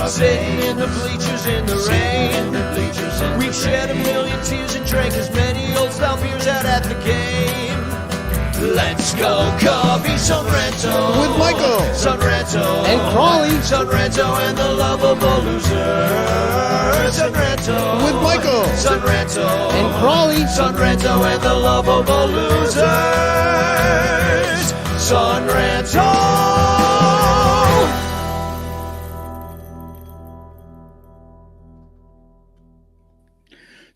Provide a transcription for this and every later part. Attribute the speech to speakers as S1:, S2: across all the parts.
S1: Sitting in the bleachers in the rain. We've shed a million tears and drank as many old-style beers out at the game. Let's go Cubby, Son Ranto.
S2: With Michael.
S1: Son Ranto.
S2: And Crawley.
S1: Son Ranto and the lovable loser. Son Ranto.
S2: With Michael.
S1: Son Ranto.
S2: And Crawley.
S1: Son Ranto and the lovable losers. Son Ranto.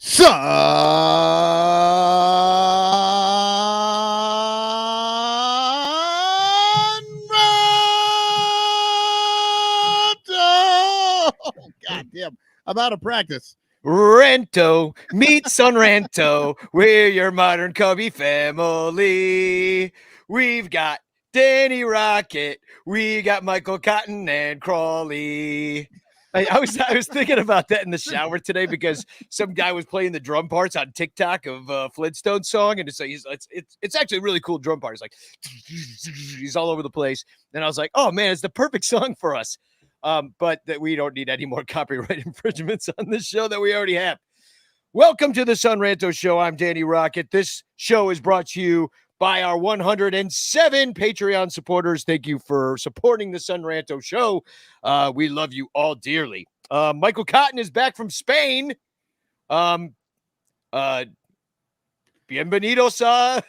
S2: Son Ranto! God damn, I'm out of practice.
S3: Ranto, meet Son Ranto. We're your modern Cubby family. We've got Danny Rocket. We got Michael Cotton and Crawley. I was thinking about that in the shower today because some guy was playing the drum parts on TikTok of Flintstone song, and it's actually a really cool drum part. It's like he's all over the place, and I was like, oh man, it's the perfect song for us. But that we don't need any more copyright infringements on this show that we already have. Welcome to the Son Ranto Show. I'm Danny Rocket. This show is brought to you by our 107 Patreon supporters. Thank you for supporting the Son Ranto Show. We love you all dearly. Michael Cotton is back from Spain. Bienvenidos a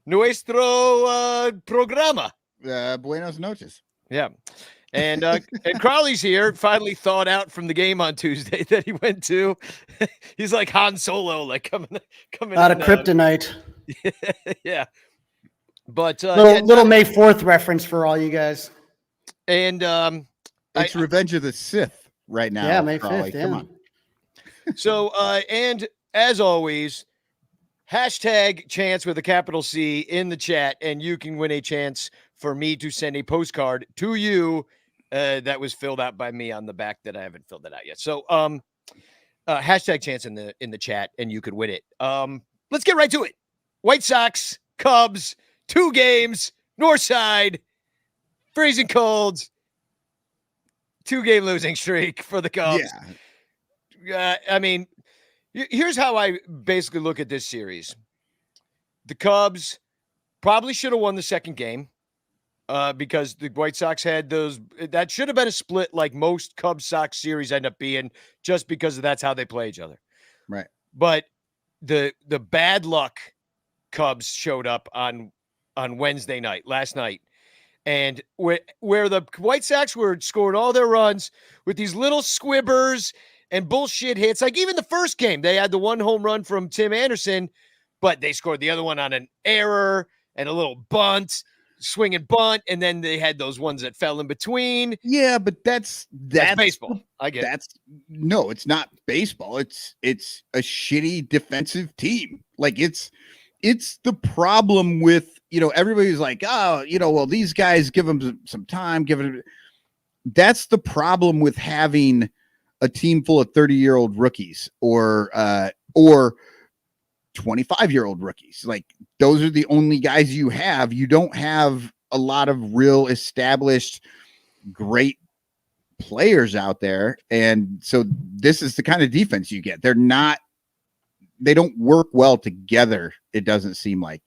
S3: nuestro programa.
S2: Buenos noches.
S3: Yeah. And Crawley's here, finally thawed out from the game on Tuesday that he went to. He's like Han Solo, like coming
S4: out of kryptonite.
S3: Yeah. But
S4: little May 4th reference for all you guys.
S3: And
S2: it's Revenge of the Sith right now.
S4: Yeah, May 5th. Yeah.
S2: Come on.
S3: So and as always, hashtag chance with a capital C in the chat, and you can win a chance for me to send a postcard to you that was filled out by me on the back that I haven't filled it out yet. So hashtag chance in the chat, and you could win it. Let's get right to it. White Sox, Cubs, 2 games, Northside, freezing colds, 2-game losing streak for the Cubs.
S2: Yeah.
S3: I mean, here's how I basically look at this series. The Cubs probably should have won the second game because the White Sox had those. That should have been a split like most Cubs-Sox series end up being, just because that's how they play each other.
S2: Right.
S3: But the bad luck Cubs showed up on Wednesday night, last night. And where the White Sox were scoring all their runs with these little squibbers and bullshit hits. Like even the first game, they had the 1 home run from Tim Anderson, but they scored the other one on an error and a little bunt, swing and bunt, and then they had those ones that fell in between.
S2: Yeah, but that's
S3: baseball. I get it.
S2: No, it's not baseball. It's a shitty defensive team. Like it's the problem with, everybody's like, oh, well, these guys give them some time, that's the problem with having a team full of 30-year-old rookies or 25-year-old rookies. Like those are the only guys you have. You don't have a lot of real established great players out there. And so this is the kind of defense you get. They don't work well together. It doesn't seem like.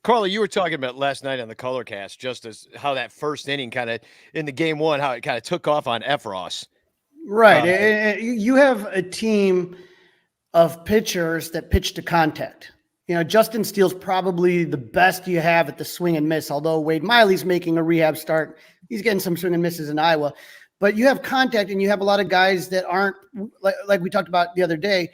S3: Carly, you were talking about last night on the Color Cast, just as how that first inning kind of in the game 1, how it kind of took off on Efros.
S4: Right. You have a team of pitchers that pitch to contact. Justin Steele's probably the best you have at the swing and miss, although Wade Miley's making a rehab start. He's getting some swing and misses in Iowa. But you have contact, and you have a lot of guys that aren't, like we talked about the other day.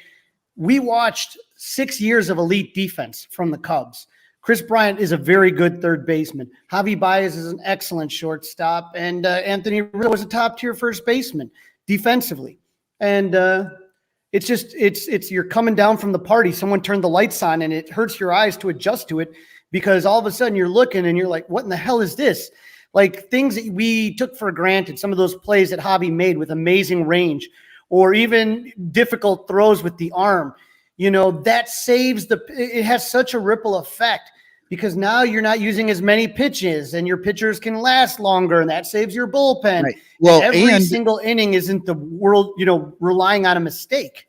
S4: We watched 6 years of elite defense from the Cubs. Chris Bryant is a very good third baseman. Javi Baez is an excellent shortstop. And Anthony Rizzo was a top-tier first baseman defensively. And it's you're coming down from the party. Someone turned the lights on, and it hurts your eyes to adjust to it because all of a sudden you're looking and you're like, what in the hell is this? Like things that we took for granted, some of those plays that Javi made with amazing range, or even difficult throws with the arm, that saves it has such a ripple effect because now you're not using as many pitches and your pitchers can last longer and that saves your bullpen.
S2: Right. Well,
S4: every single inning isn't the world, relying on a mistake.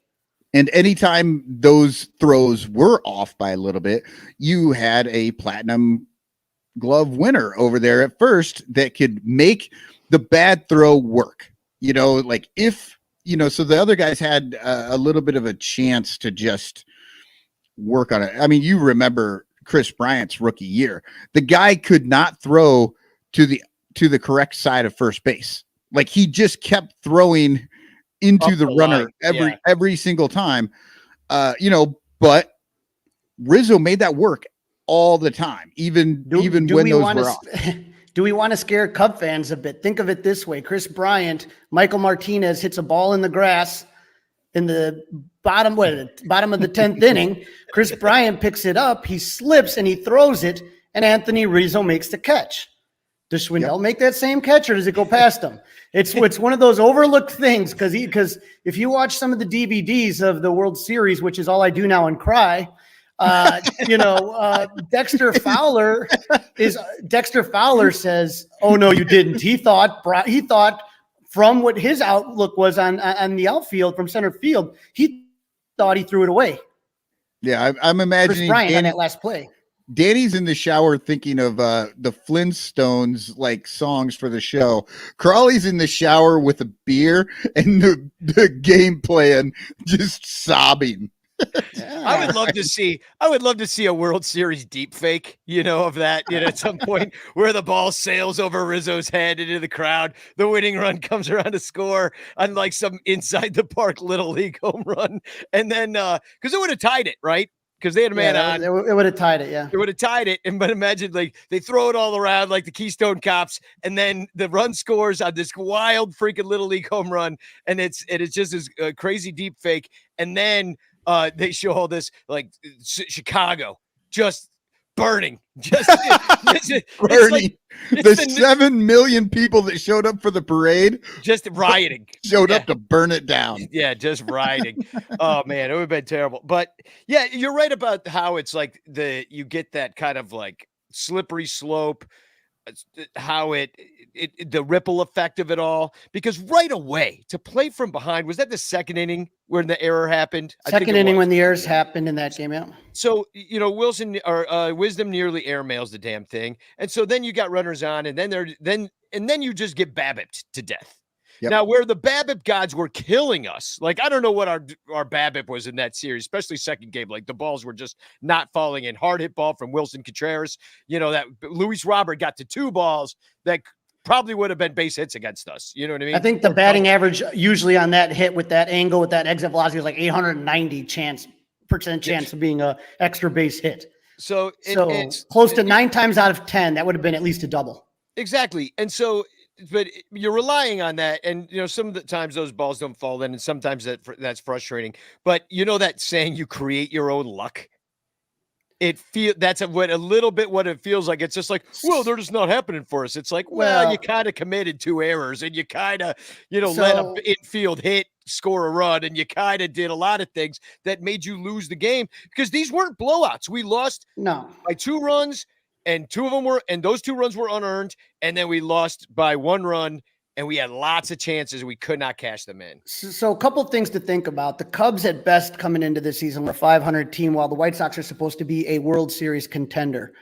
S2: And anytime those throws were off by a little bit, you had a platinum glove winner over there at first that could make the bad throw work. Like if, so the other guys had a little bit of a chance to just work on it. I mean, you remember Chris Bryant's rookie year. The guy could not throw to the correct side of first base. Like he just kept throwing into the runner every single time. But Rizzo made that work all the time, even when those were off.
S4: Do we want to scare Cub fans a bit? Think of it this way. Chris Bryant, Michael Martinez hits a ball in the grass in the bottom of the 10th inning. Chris Bryant picks it up, he slips and he throws it, and Anthony Rizzo makes the catch. Does Schwindel make that same catch, or does it go past him? It's one of those overlooked things because if you watch some of the DVDs of the World Series, which is all I do now and cry, Dexter Fowler says, "Oh no, you didn't." He thought from what his outlook was on the outfield from center field, he thought he threw it away.
S2: Yeah, I'm imagining
S4: Chris Bryant on that last play.
S2: Danny's in the shower thinking of the Flintstones like songs for the show. Crawley's in the shower with a beer and the game plan, just sobbing.
S4: Yeah.
S3: I would love to see a World Series deep fake, of that, at some point where the ball sails over Rizzo's head into the crowd. The winning run comes around to score on like some inside the park little league home run. And then, cause it would have tied it, right? Because they had a man on.
S4: It would have tied it, yeah.
S3: It would have tied it. But imagine like they throw it all around like the Keystone Cops, and then the run scores on this wild freaking little league home run, and it's just this crazy deep fake. And then they show all this like Chicago just burning, just
S2: burning. The 7 million people that showed up for the parade,
S3: just rioting,
S2: showed up to burn it down.
S3: Yeah, just rioting. Oh man, it would have been terrible. But yeah, you're right about how it's like you get that kind of like slippery slope, how the ripple effect of it all, because right away to play from behind, was that the second inning when the error happened?
S4: Second inning when the errors happened in that game, yeah.
S3: So, Wisdom nearly airmails the damn thing. And so then you got runners on, and then you just get BABIP'd to death. Yep. Now, where the BABIP gods were killing us, like I don't know what our BABIP was in that series, especially second game. Like the balls were just not falling in. Hard hit ball from Wilson Contreras. That Luis Robert got to 2 balls that probably would have been base hits against us. You know what I mean?
S4: I think the batting average usually on that hit with that angle with that exit velocity was like 890 chance of being a extra base hit.
S3: So
S4: it's close to 9 times out of 10. That would have been at least a double.
S3: Exactly. And so, but you're relying on that. And, some of the times those balls don't fall in, and sometimes that's frustrating. But that saying, you create your own luck. That's a little bit what it feels like. It's just like, well, they're just not happening for us. It's like, well, you kind of committed 2 errors, and you kind of, let an infield hit score a run, and you kind of did a lot of things that made you lose the game, because these weren't blowouts. We lost by 2 runs, and 2 of them and those 2 runs were unearned, and then we lost by 1 run. And we had lots of chances. We could not cash them in.
S4: So a couple of things to think about. The Cubs at best coming into this season were a 500 team, while the White Sox are supposed to be a World Series contender.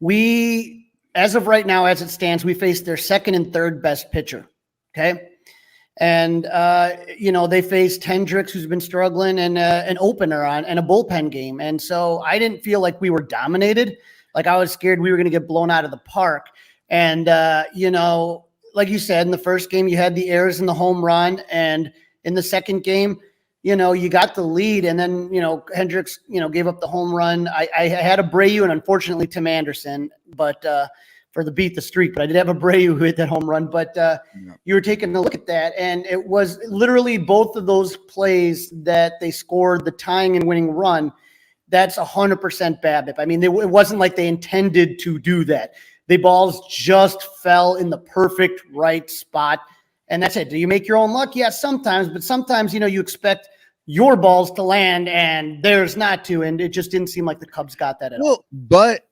S4: We, as of right now, as it stands, we face their second and third best pitcher. Okay. And, they faced Hendricks, who's been struggling, and an opener and a bullpen game. And so I didn't feel like we were dominated. Like I was scared we were going to get blown out of the park. And, like you said, in the first game, you had the errors in the home run. And in the second game, you got the lead. And then, Hendricks, gave up the home run. I had Abreu and unfortunately Tim Anderson, but for the beat the streak. But I did have Abreu who hit that home run. But you were taking a look at that. And it was literally both of those plays that they scored the tying and winning run. That's 100% BABIP. I mean, it wasn't like they intended to do that. The balls just fell in the perfect right spot. And that's it. Do you make your own luck? Yeah, sometimes. But sometimes, you expect your balls to land and theirs not to. And it just didn't seem like the Cubs got that at all.
S2: But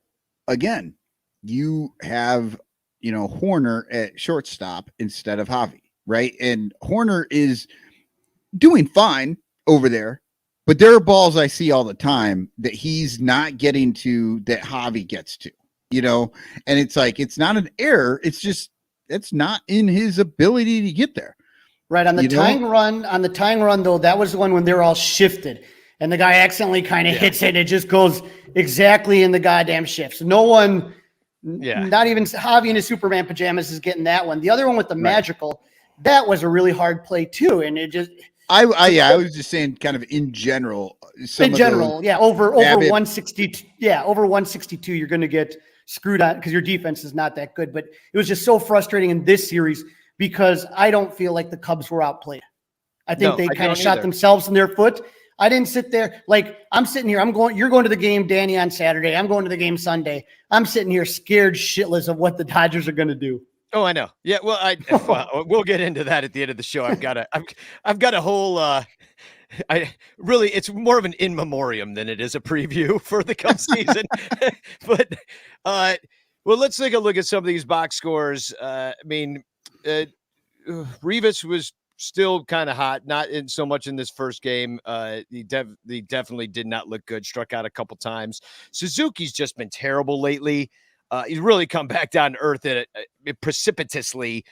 S2: again, you have, Horner at shortstop instead of Javi, right? And Horner is doing fine over there, but there are balls I see all the time that he's not getting to that Javi gets to, and it's like, it's not an error. It's just, it's not in his ability to get there.
S4: Right. On the tying run, though, that was the one when they're all shifted and the guy accidentally kind of hits it. It just goes exactly in the goddamn shifts. No one, not even Javi in his Superman pajamas is getting that one. The other one with the magical, that was a really hard play too. And it just,
S2: I was just saying kind of in general.
S4: Over 160. Yeah. Over 162, you're going to get screwed on because your defense is not that good, but it was just so frustrating in this series because I don't feel like the Cubs were outplayed. I think they kind of shot themselves in their foot. I didn't sit there like I'm sitting here. You're going to the game, Danny, on Saturday. I'm going to the game Sunday. I'm sitting here scared shitless of what the Dodgers are going to do.
S3: Oh, I know. Yeah. Well, we'll get into that at the end of the show. I've got a whole, it's more of an in memoriam than it is a preview for the Cubs season. But, well, let's take a look at some of these box scores. Rivas was still kind of hot, not in so much in this first game. He definitely did not look good. Struck out a couple times. Suzuki's just been terrible lately. He's really come back down to earth precipitously.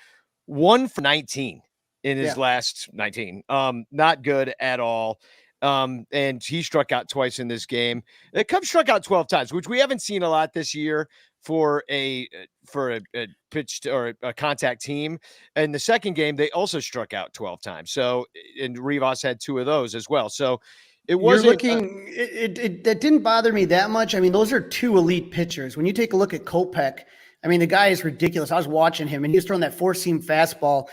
S3: 1 for 19 in his last 19. Not good at all. And he struck out twice in this game. The Cubs struck out 12 times, which we haven't seen a lot this year for a pitched or a contact team. In the second game, they also struck out 12 times. So, and Rivas had 2 of those as well. So it wasn't
S4: that didn't bother me that much. I mean, those are 2 elite pitchers. When you take a look at Kopech, I mean, the guy is ridiculous. I was watching him and he was throwing that 4-seam fastball,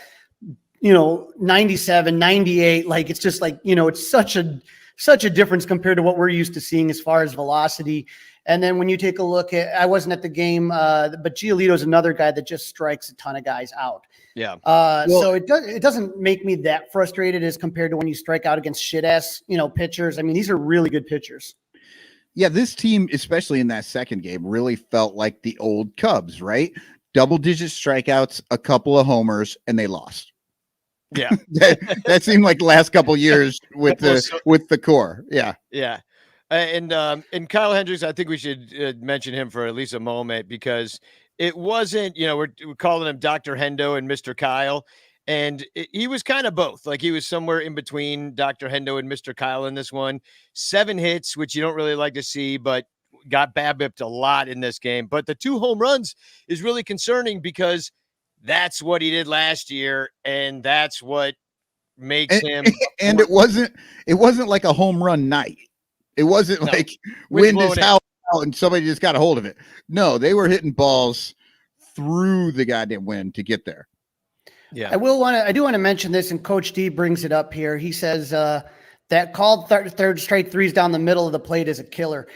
S4: 97, 98. Like, it's just like, it's such a difference compared to what we're used to seeing as far as velocity. And then when you take a look at, I wasn't at the game, but Giolito's another guy that just strikes a ton of guys out.
S3: Yeah.
S4: So it doesn't make me that frustrated as compared to when you strike out against shit ass, pitchers. I mean, these are really good pitchers.
S2: Yeah. This team, especially in that second game, really felt like the old Cubs, right? Double-digit strikeouts, a couple of homers, and they lost.
S3: Yeah.
S2: that seemed like the last couple of years with the core. Yeah.
S3: Yeah. And Kyle Hendricks, I think we should mention him for at least a moment because it wasn't, we're calling him Dr. Hendo and Mr. Kyle. And he was kind of both. Like, he was somewhere in between Dr. Hendo and Mr. Kyle in this one. 7 hits, which you don't really like to see, but got BABIP'd a lot in this game. But the 2 home runs is really concerning because that's what he did last year. And that's what makes him.
S2: And it wasn't like a home run night. It wasn't like wind is howling out and somebody just got a hold of it. No, they were hitting balls through the goddamn wind to get there.
S3: Yeah.
S4: I do want to mention this, and Coach D brings it up here. He says that called third straight threes down the middle of the plate is a killer.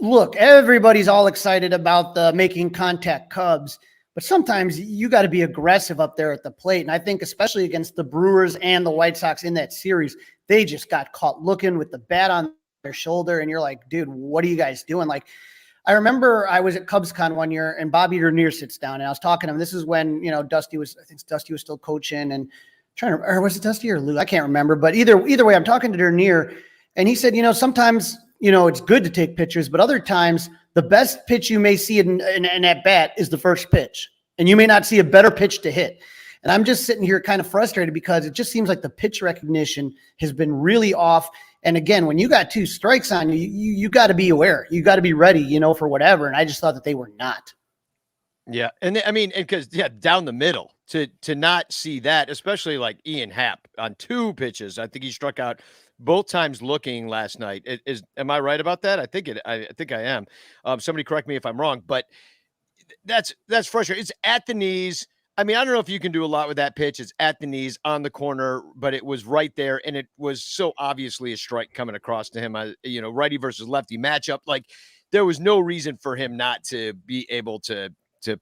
S4: Look, everybody's all excited about the making contact Cubs, but sometimes you got to be aggressive up there at the plate. And I think especially against the Brewers and the White Sox in that series, they just got caught looking with the bat on their shoulder. And you're like, dude, what are you guys doing? Like, I remember I was at CubsCon one year and Bobby Dernier sits down and I was talking to him. This is when, Dusty was still coaching and or was it Dusty or Lou? I can't remember, but either way, I'm talking to Dernier and he said, sometimes, it's good to take pitches, but other times the best pitch you may see in at bat is the first pitch. And you may not see a better pitch to hit. And I'm just sitting here kind of frustrated because it just seems like the pitch recognition has been really off. And again, when you got 2 strikes on you, you got to be aware. You got to be ready, for whatever. And I just thought that they were not.
S3: Yeah. And I mean, because down the middle to not see that, especially like Ian Happ on 2 pitches. I think he struck out both times looking last night. Am I right about that? I think I am. Somebody correct me if I'm wrong, but that's frustrating. It's at the knees. I mean, I don't know if you can do a lot with that pitch. It's at the knees on the corner, but it was right there. And it was so obviously a strike coming across to him, righty versus lefty matchup. Like, there was no reason for him not to be able to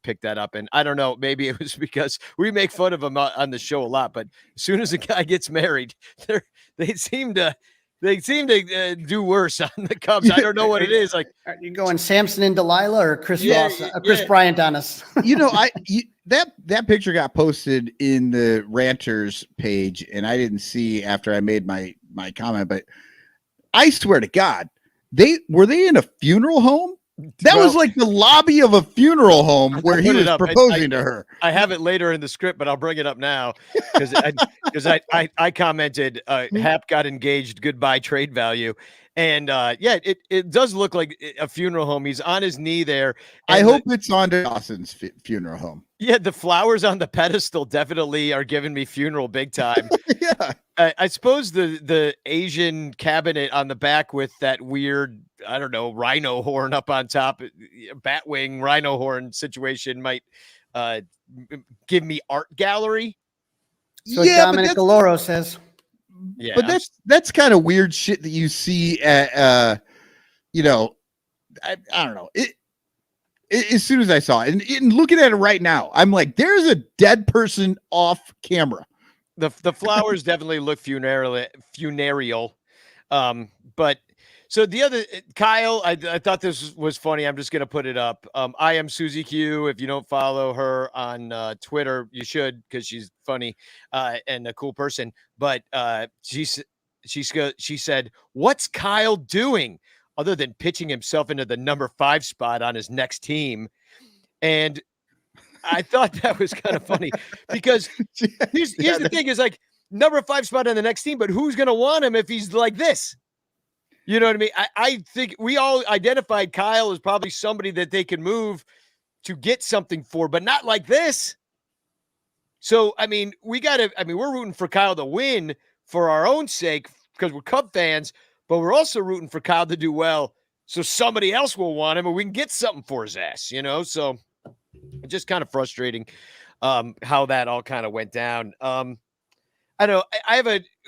S3: pick that up. And I don't know, maybe it was because we make fun of him on the show a lot, but as soon as a guy gets married, they seem to They seem to do worse on the Cubs. I don't know what it is. Like,
S4: Are you going Samson and Delilah or Chris
S3: Yeah,
S4: Ross, Chris Bryant on us?
S2: That picture got posted in the Ranters page, and I didn't see after I made my comment, but I swear to God, were they in a funeral home? That was like the lobby of a funeral home where he was proposing to her.
S3: I have it later in the script, but I'll bring it up now because I commented Hap got engaged, goodbye trade value. And it does look like a funeral home. He's on his knee there.
S2: I hope it's on Dawson's funeral home.
S3: Yeah, the flowers on the pedestal definitely are giving me funeral big time.
S2: Yeah.
S3: I suppose the Asian cabinet on the back with that weird, I don't know, rhino horn up on top, batwing rhino horn situation might give me art gallery.
S4: So Dominic Galoro says.
S3: Yeah,
S2: but that's kind of weird shit that you see at I don't know. As soon as I saw it, and looking at it right now, I'm like, there's a dead person off camera.
S3: The flowers definitely look funereal. But so the other Kyle, I thought this was funny. I'm just gonna put it up. I am Susie Q. If you don't follow her on Twitter, you should, because she's funny and a cool person. But she said, "What's Kyle doing other than pitching himself into the number 5 spot on his next team?" And I thought that was kind of funny because here's the thing is like number 5 spot on the next team, but who's going to want him if he's like this? You know what I mean? I think we all identified Kyle as probably somebody that they can move to get something for, but not like this. So, I mean, we're rooting for Kyle to win for our own sake because we're Cub fans, but we're also rooting for Kyle to do well so somebody else will want him and we can get something for his ass, So just kind of frustrating how that all kind of went down. I know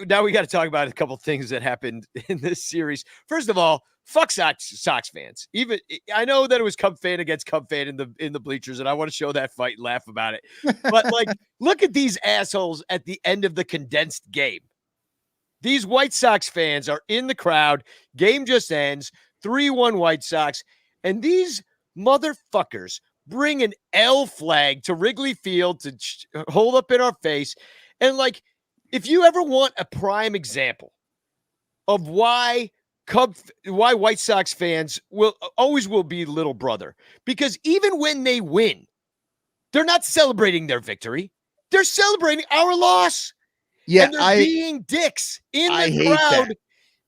S3: now we got to talk about a couple things that happened in this series. First of all, fuck Sox fans. Even I know that it was Cub fan against Cub fan in the bleachers, and I want to show that fight and laugh about it. But like, look at these assholes at the end of the condensed game. These White Sox fans are in the crowd. Game just ends. 3-1 White Sox. And these motherfuckers bring an L flag to Wrigley Field to hold up in our face. And like, if you ever want a prime example of why White Sox fans always will be little brother, because even when they win, they're not celebrating their victory. They're celebrating our loss.
S2: Yeah,
S3: and they're being dicks in the crowd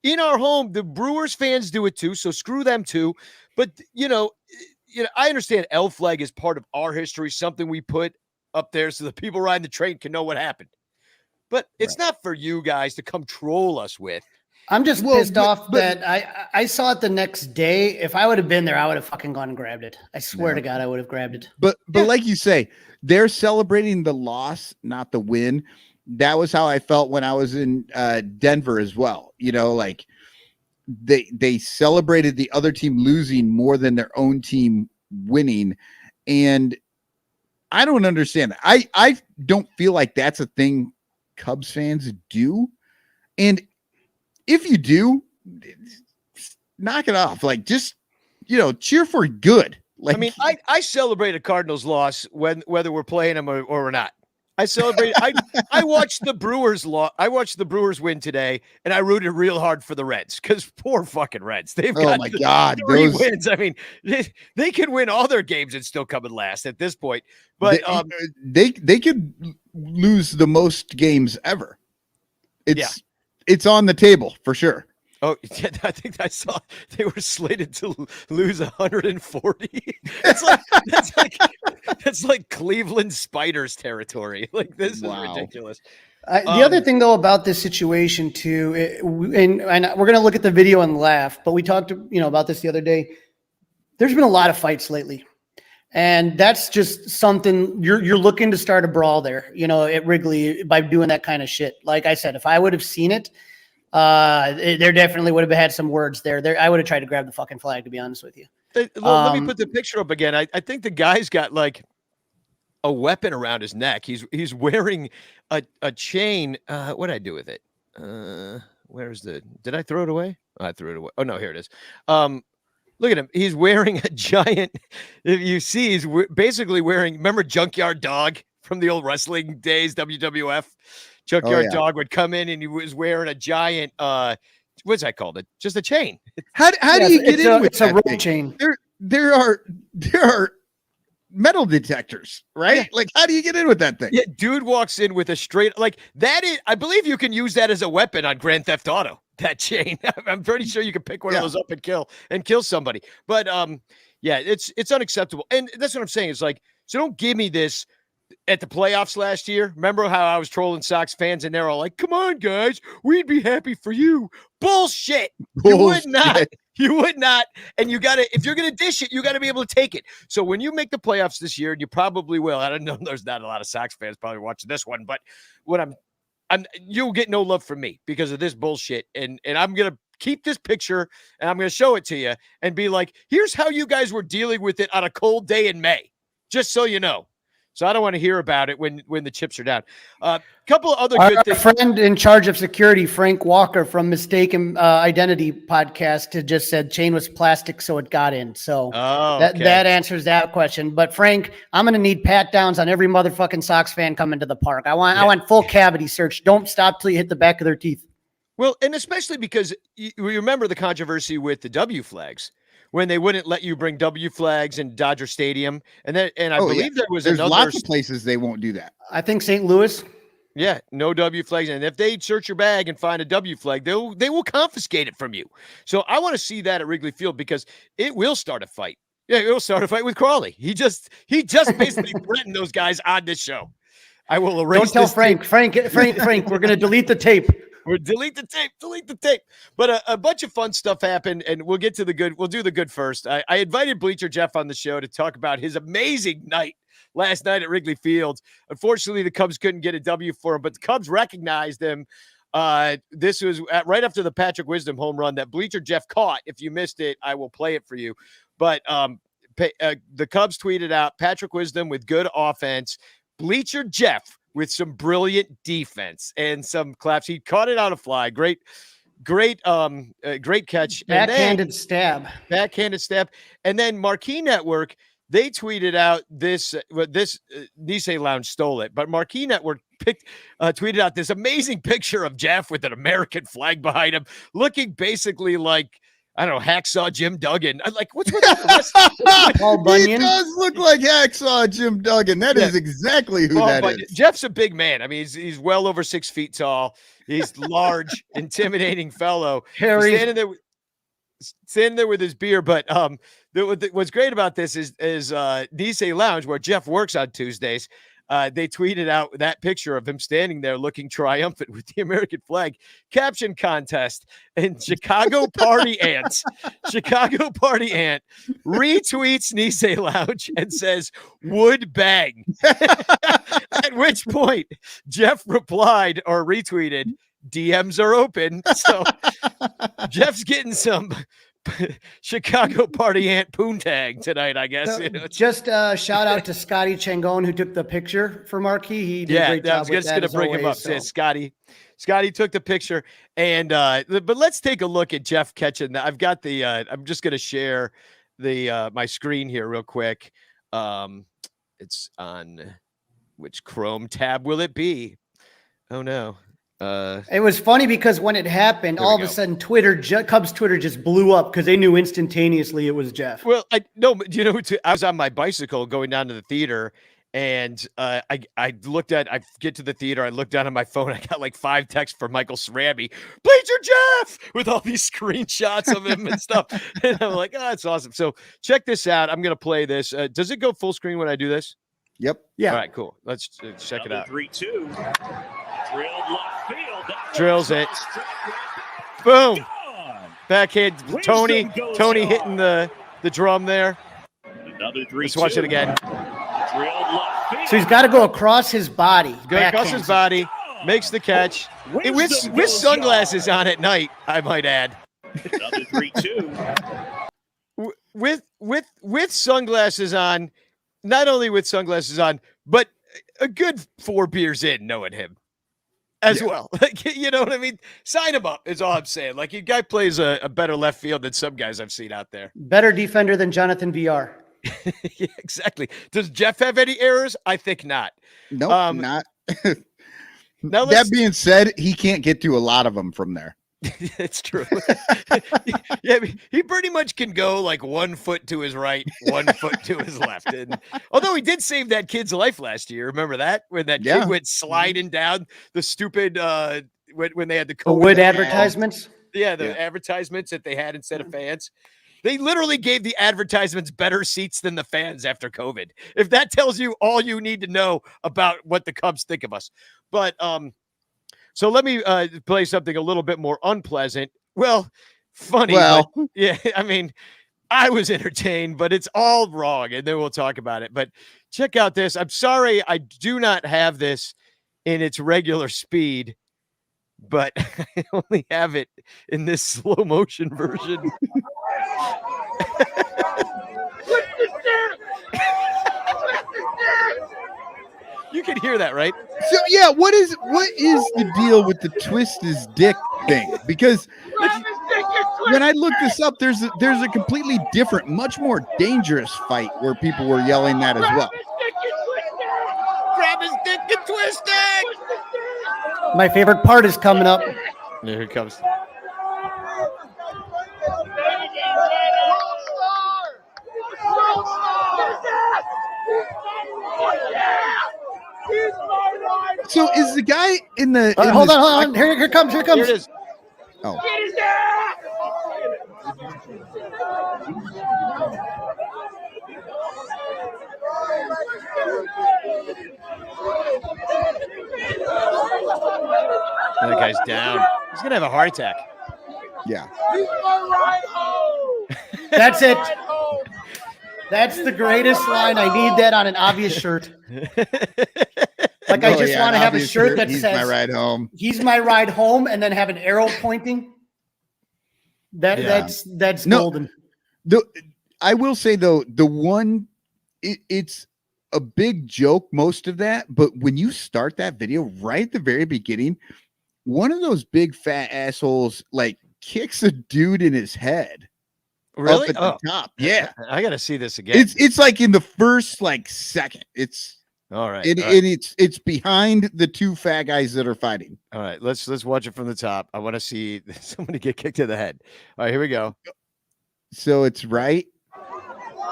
S3: in our home. The Brewers fans do it too, so screw them too. But I understand L flag is part of our history, something we put up there so the people riding the train can know what happened. But it's not for you guys to come troll us with.
S4: I'm just pissed off that I saw it the next day. If I would have been there, I would have fucking gone and grabbed it. I swear to God, I would have grabbed it.
S2: But like you say, they're celebrating the loss, not the win. That was how I felt when I was in Denver as well. Like they celebrated the other team losing more than their own team winning. And I don't understand that. I don't feel like that's a thing Cubs fans do. And if you do, knock it off. Like, just, cheer for good. Like,
S3: I mean, I celebrate a Cardinals loss whether we're playing them or we're not. I celebrate. I watched the Brewers I watched the Brewers win today, and I rooted real hard for the Reds because poor fucking Reds. They've got three wins. I mean, they can win all their games and still come in last at this point. But
S2: they could lose the most games ever. It's on the table for sure.
S3: Oh, yeah, I think I saw they were slated to lose 140. That's like Cleveland Spiders territory. Like, this is ridiculous.
S4: The other thing, though, about this situation too, and we're going to look at the video and laugh, but we talked, about this the other day. There's been a lot of fights lately, and that's just something you're looking to start a brawl there, at Wrigley by doing that kind of shit. Like I said, if I would have seen it, there definitely would have had some words there. I would have tried to grab the fucking flag, to be honest with you.
S3: Let me put the picture up again. I think the guy's got like a weapon around his neck. He's wearing a chain. What'd I do with it? Where's did I throw it away? I threw it away. Oh no, here it is. Look at him. He's wearing a giant, if you see, he's basically wearing, remember Junkyard Dog from the old wrestling days, WWF? Junkyard Dog would come in and he was wearing a giant, what's that called? Just a chain.
S2: How do you get in with
S4: it's a
S2: that
S4: rope
S2: thing?
S4: chain.
S2: There are metal detectors, right?
S3: Yeah.
S2: Like, how do you get in with that thing?
S3: Yeah, dude walks in with a straight, like that is, I believe you can use that as a weapon on Grand Theft Auto. That chain. I'm pretty sure you can pick one of those up and kill somebody. But yeah, it's unacceptable. And that's what I'm saying. It's like, so don't give me this at the playoffs last year. Remember how I was trolling Sox fans and they're all like, come on, guys, we'd be happy for you. Bullshit. You would not. You would not. And you gotta, if you're gonna dish it, you gotta be able to take it. So when you make the playoffs this year, and you probably will. I don't know, there's not a lot of Sox fans probably watching this one, but what you'll get no love from me because of this bullshit. And I'm going to keep this picture and I'm going to show it to you and be like, here's how you guys were dealing with it on a cold day in May, just so you know. So I don't want to hear about it when the chips are down. Couple of other good things.
S4: Our friend in charge of security, Frank Walker from Mistaken Identity podcast, had just said chain was plastic, so it got in. So that answers that question. But Frank, I'm going to need pat downs on every motherfucking Sox fan coming to the park. I want full cavity search. Don't stop till you hit the back of their teeth.
S3: Well, and especially because you remember the controversy with the W flags. When they wouldn't let you bring W flags in Dodger Stadium. And I believe there's
S2: lots of places they won't do that.
S4: I think St. Louis.
S3: Yeah, no W flags. And if they search your bag and find a W flag, they will confiscate it from you. So I want to see that at Wrigley Field because it will start a fight. Yeah, it will start a fight with Crawley. He just basically threatened those guys on this show. I will erase.
S4: Don't tell Frank. Frank, we're going to delete the tape.
S3: We'll delete the tape. But a bunch of fun stuff happened, and we'll get to the good. We'll do the good first. I invited Bleacher Jeff on the show to talk about his amazing night last night at Wrigley Field. Unfortunately, the Cubs couldn't get a W for him, but the Cubs recognized him. This was right after the Patrick Wisdom home run that Bleacher Jeff caught. If you missed it, I will play it for you. But the Cubs tweeted out Patrick Wisdom with good offense, Bleacher Jeff with some brilliant defense and some claps. He caught it on a fly. Great catch.
S4: Backhanded stab.
S3: And then Marquee Network, they tweeted out this Nisei Lounge stole it, but Marquee Network tweeted out this amazing picture of Jeff with an American flag behind him, looking basically like, I don't know, Hacksaw Jim Duggan. I'm like, what's with that?
S4: Paul Bunyan.
S2: He does look like Hacksaw Jim Duggan. That is exactly who that is.
S3: Jeff's a big man. I mean, he's well over 6 feet tall. He's large, intimidating fellow.
S4: Harry.
S3: Standing there with his beer. But what's great about this is Nisei Lounge, where Jeff works on Tuesdays. They tweeted out that picture of him standing there looking triumphant with the American flag. Caption contest and Chicago Party Ant retweets Nisei Lounge and says, would bang. At which point Jeff replied or retweeted, DMs are open. So Jeff's getting some Chicago Party Ant poontang tonight, I guess.
S4: Just shout out to Scotty Changone, who took the picture for Marquee. He did a great job.
S3: I was just going to bring him up. So. Scotty took the picture, and but let's take a look at Jeff catching that. I've got the. I'm just going to share the my screen here real quick. It's on which Chrome tab will it be? Oh no.
S4: It was funny because when it happened, all of a sudden Cubs Twitter just blew up because they knew instantaneously it was Jeff.
S3: Well, I was on my bicycle going down to the theater, and I get to the theater, I looked down on my phone, I got like 5 texts from Michael Cerami, Bleacher Jeff, with all these screenshots of him and stuff. And I'm like, oh, that's awesome. So check this out. I'm gonna play this. Does it go full screen when I do this?
S2: Yep.
S4: Yeah.
S3: All right, cool. Let's check it out.
S1: 3-2. Drilled left field.
S3: Drills it. Boom. Backhand. Tony hitting the drum there.
S1: Another 3-2.
S3: Let's watch it again.
S1: Drilled left field.
S4: So he's got to go across his body.
S3: Across his body. Makes the catch. With sunglasses on at night, I might add.
S1: Another 3-2.
S3: With sunglasses on, not only with sunglasses on, but a good 4 beers in, knowing him. as well. Like, you know what I mean? Sign him up is all I'm saying. Like, your guy plays a better left field than some guys I've seen out there.
S4: Better defender than Jonathan VR.
S3: Yeah, exactly. Does Jeff have any errors? I think not.
S2: Nope, not.
S3: Now
S2: That being said, he can't get to a lot of them from there.
S3: It's true. Yeah, he pretty much can go like 1 foot to his right, 1 foot to his left. And although he did save that kid's life last year, remember that when that kid went sliding down the stupid when they had the
S4: wood advertisements.
S3: Yeah, the advertisements that they had instead of fans. They literally gave the advertisements better seats than the fans after COVID. If that tells you all you need to know about what the Cubs think of us. But so let me play something a little bit more unpleasant. Well, funny.
S2: Well,
S3: but, yeah, I mean, I was entertained, but it's all wrong, and then we'll talk about it. But check out this. I'm sorry I do not have this in its regular speed, but I only have it in this slow motion version. You can hear that, right?
S2: So yeah, what is the deal with the twist his dick thing? Because when I looked this up, there's a completely different, much more dangerous fight where people were yelling that as well.
S3: Grab his dick and twist it.
S4: My favorite part is coming up.
S3: Here it comes.
S2: So is the guy in the
S4: hold on. Here comes.
S3: Here it is.
S2: Oh.
S3: That guy's down. He's gonna have a heart attack.
S2: Yeah.
S4: That's it. That's the greatest line. I need that on an obvious shirt. Like, I just want to have a shirt that
S2: He's
S4: says
S2: my ride home.
S4: He's my ride home, and then have an arrow pointing. That's golden.
S2: I will say though, it's a big joke, most of that, but when you start that video right at the very beginning, one of those big fat assholes like kicks a dude in his head.
S3: Really?
S2: Up at the top. Yeah.
S3: I gotta see this again.
S2: It's like in the first second. It's
S3: all right.
S2: And it's behind the two fat guys that are fighting.
S3: All right, let's watch it from the top. I want to see somebody get kicked in the head. All right, here we go.
S2: So it's right.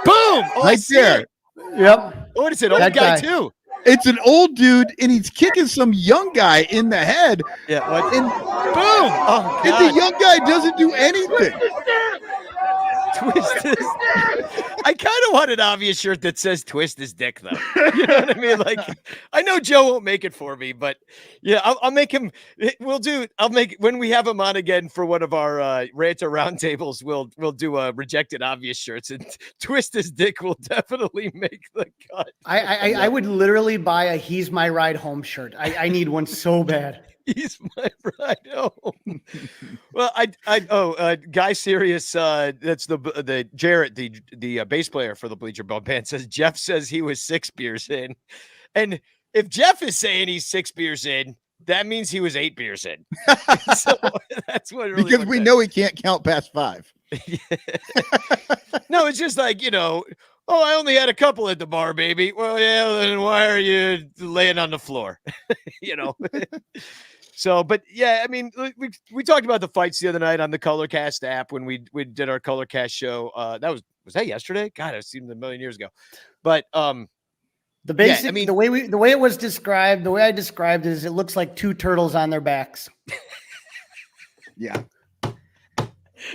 S3: Boom!
S2: Right there.
S3: It.
S4: Yep.
S3: Oh, it's an old guy too.
S2: It's an old dude, and he's kicking some young guy in the head.
S3: Yeah. What?
S2: And
S3: boom! Oh, God.
S2: And the young guy doesn't do anything.
S3: Twist his. I kind of want an obvious shirt that says "twist his dick," though. You know what I mean? Like, I know Joe won't make it for me, but yeah, I'll make him. We'll do. I'll make when we have him on again for one of our Ranto roundtables. We'll do a rejected obvious shirts, and twist his dick will definitely make the cut.
S4: I would literally buy a "He's my ride home" shirt. I need one so bad.
S3: He's my ride home. Well, Guy Sirius, that's the Jarrett, the bass player for the Bleacher Bum Band, says Jeff says he was 6 beers in, and if Jeff is saying he's 6 beers in, that means he was 8 beers in. So that's what really
S2: because we know he can't count past 5.
S3: No, it's just like, oh, I only had a couple at the bar, baby. Well, yeah, then why are you laying on the floor? So, but yeah, I mean, we talked about the fights the other night on the Colorcast app when we did our Colorcast show. That was that yesterday? God, I've seen it a million years ago. But
S4: the basic, the way it was described, the way I described it is, it looks like 2 turtles on their backs.
S2: Yeah,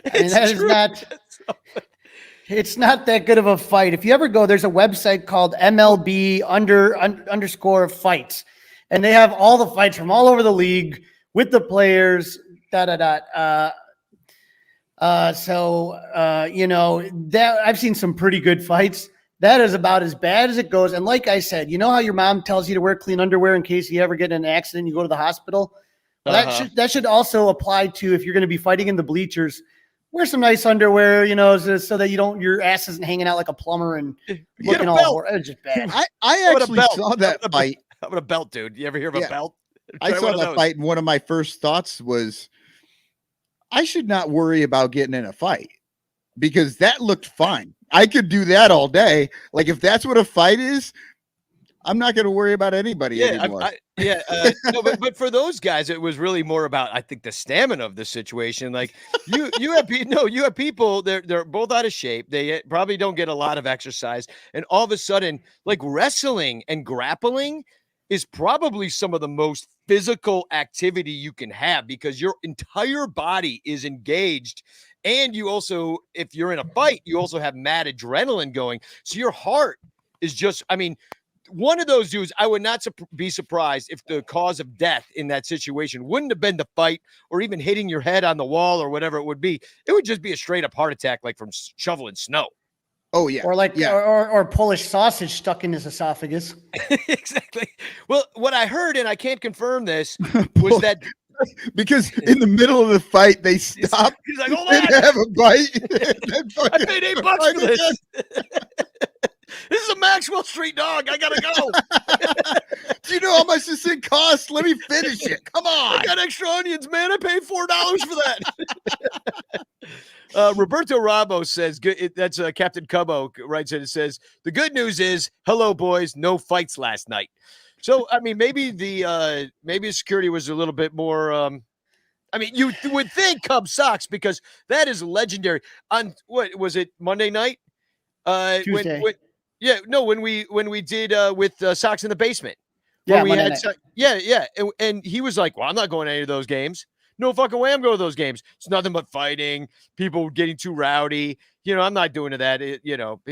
S4: that is not. It's not that good of a fight. If you ever go, there's a website called MLB underscore fights. And they have all the fights from all over the league with the players, that I've seen some pretty good fights. That is about as bad as it goes. And like I said, you know how your mom tells you to wear clean underwear in case you ever get in an accident, you go to the hospital? Well, that should also apply to if you're going to be fighting in the bleachers. Wear some nice underwear, so that your ass isn't hanging out like a plumber and looking all horrible. It's just bad.
S2: I actually saw that fight.
S3: How about a belt, dude? You ever hear of a belt?
S2: I
S3: Try
S2: saw
S3: one of
S2: that
S3: those.
S2: fight, and one of my first thoughts was, I should not worry about getting in a fight because that looked fine. I could do that all day. Like if that's what a fight is, I'm not going to worry about anybody anymore.
S3: No, but for those guys, it was really more about, I think, the stamina of the situation. Like you have you have people, they're both out of shape. They probably don't get a lot of exercise, and all of a sudden, like wrestling and grappling is probably some of the most physical activity you can have because your entire body is engaged. And you also, if you're in a fight, you also have mad adrenaline going. So your heart is just, I mean, one of those dudes, I would not be surprised if the cause of death in that situation wouldn't have been the fight or even hitting your head on the wall or whatever it would be. It would just be a straight up heart attack, like from shoveling snow.
S2: Oh yeah.
S4: Or like,
S2: yeah.
S4: or Polish sausage stuck in his esophagus.
S3: Exactly. Well, what I heard, and I can't confirm this, was that
S2: because in the middle of the fight, they stop
S3: he's like, hold
S2: and
S3: on,
S2: have a bite.
S3: I paid $8 for this. This is a Maxwell Street dog. I gotta go.
S2: Do you know how much this thing costs? Let me finish it. Come on.
S3: I got extra onions, man. I paid $4 for that. Roberto Ramos says, that's Captain Cubbo writes it. It says, the good news is, hello, boys, no fights last night. So, I mean, maybe the security was a little bit more. I mean, you would think Cubs Sox because that is legendary. On what was it, Monday night?
S4: Tuesday.
S3: When we did with Sox in the Basement.
S4: Yeah,
S3: we
S4: Monday
S3: had
S4: night.
S3: and he was like, well, I'm not going to any of those games. No fucking way I'm going to those games. It's nothing but fighting, people getting too rowdy. You know, I'm not doing that. He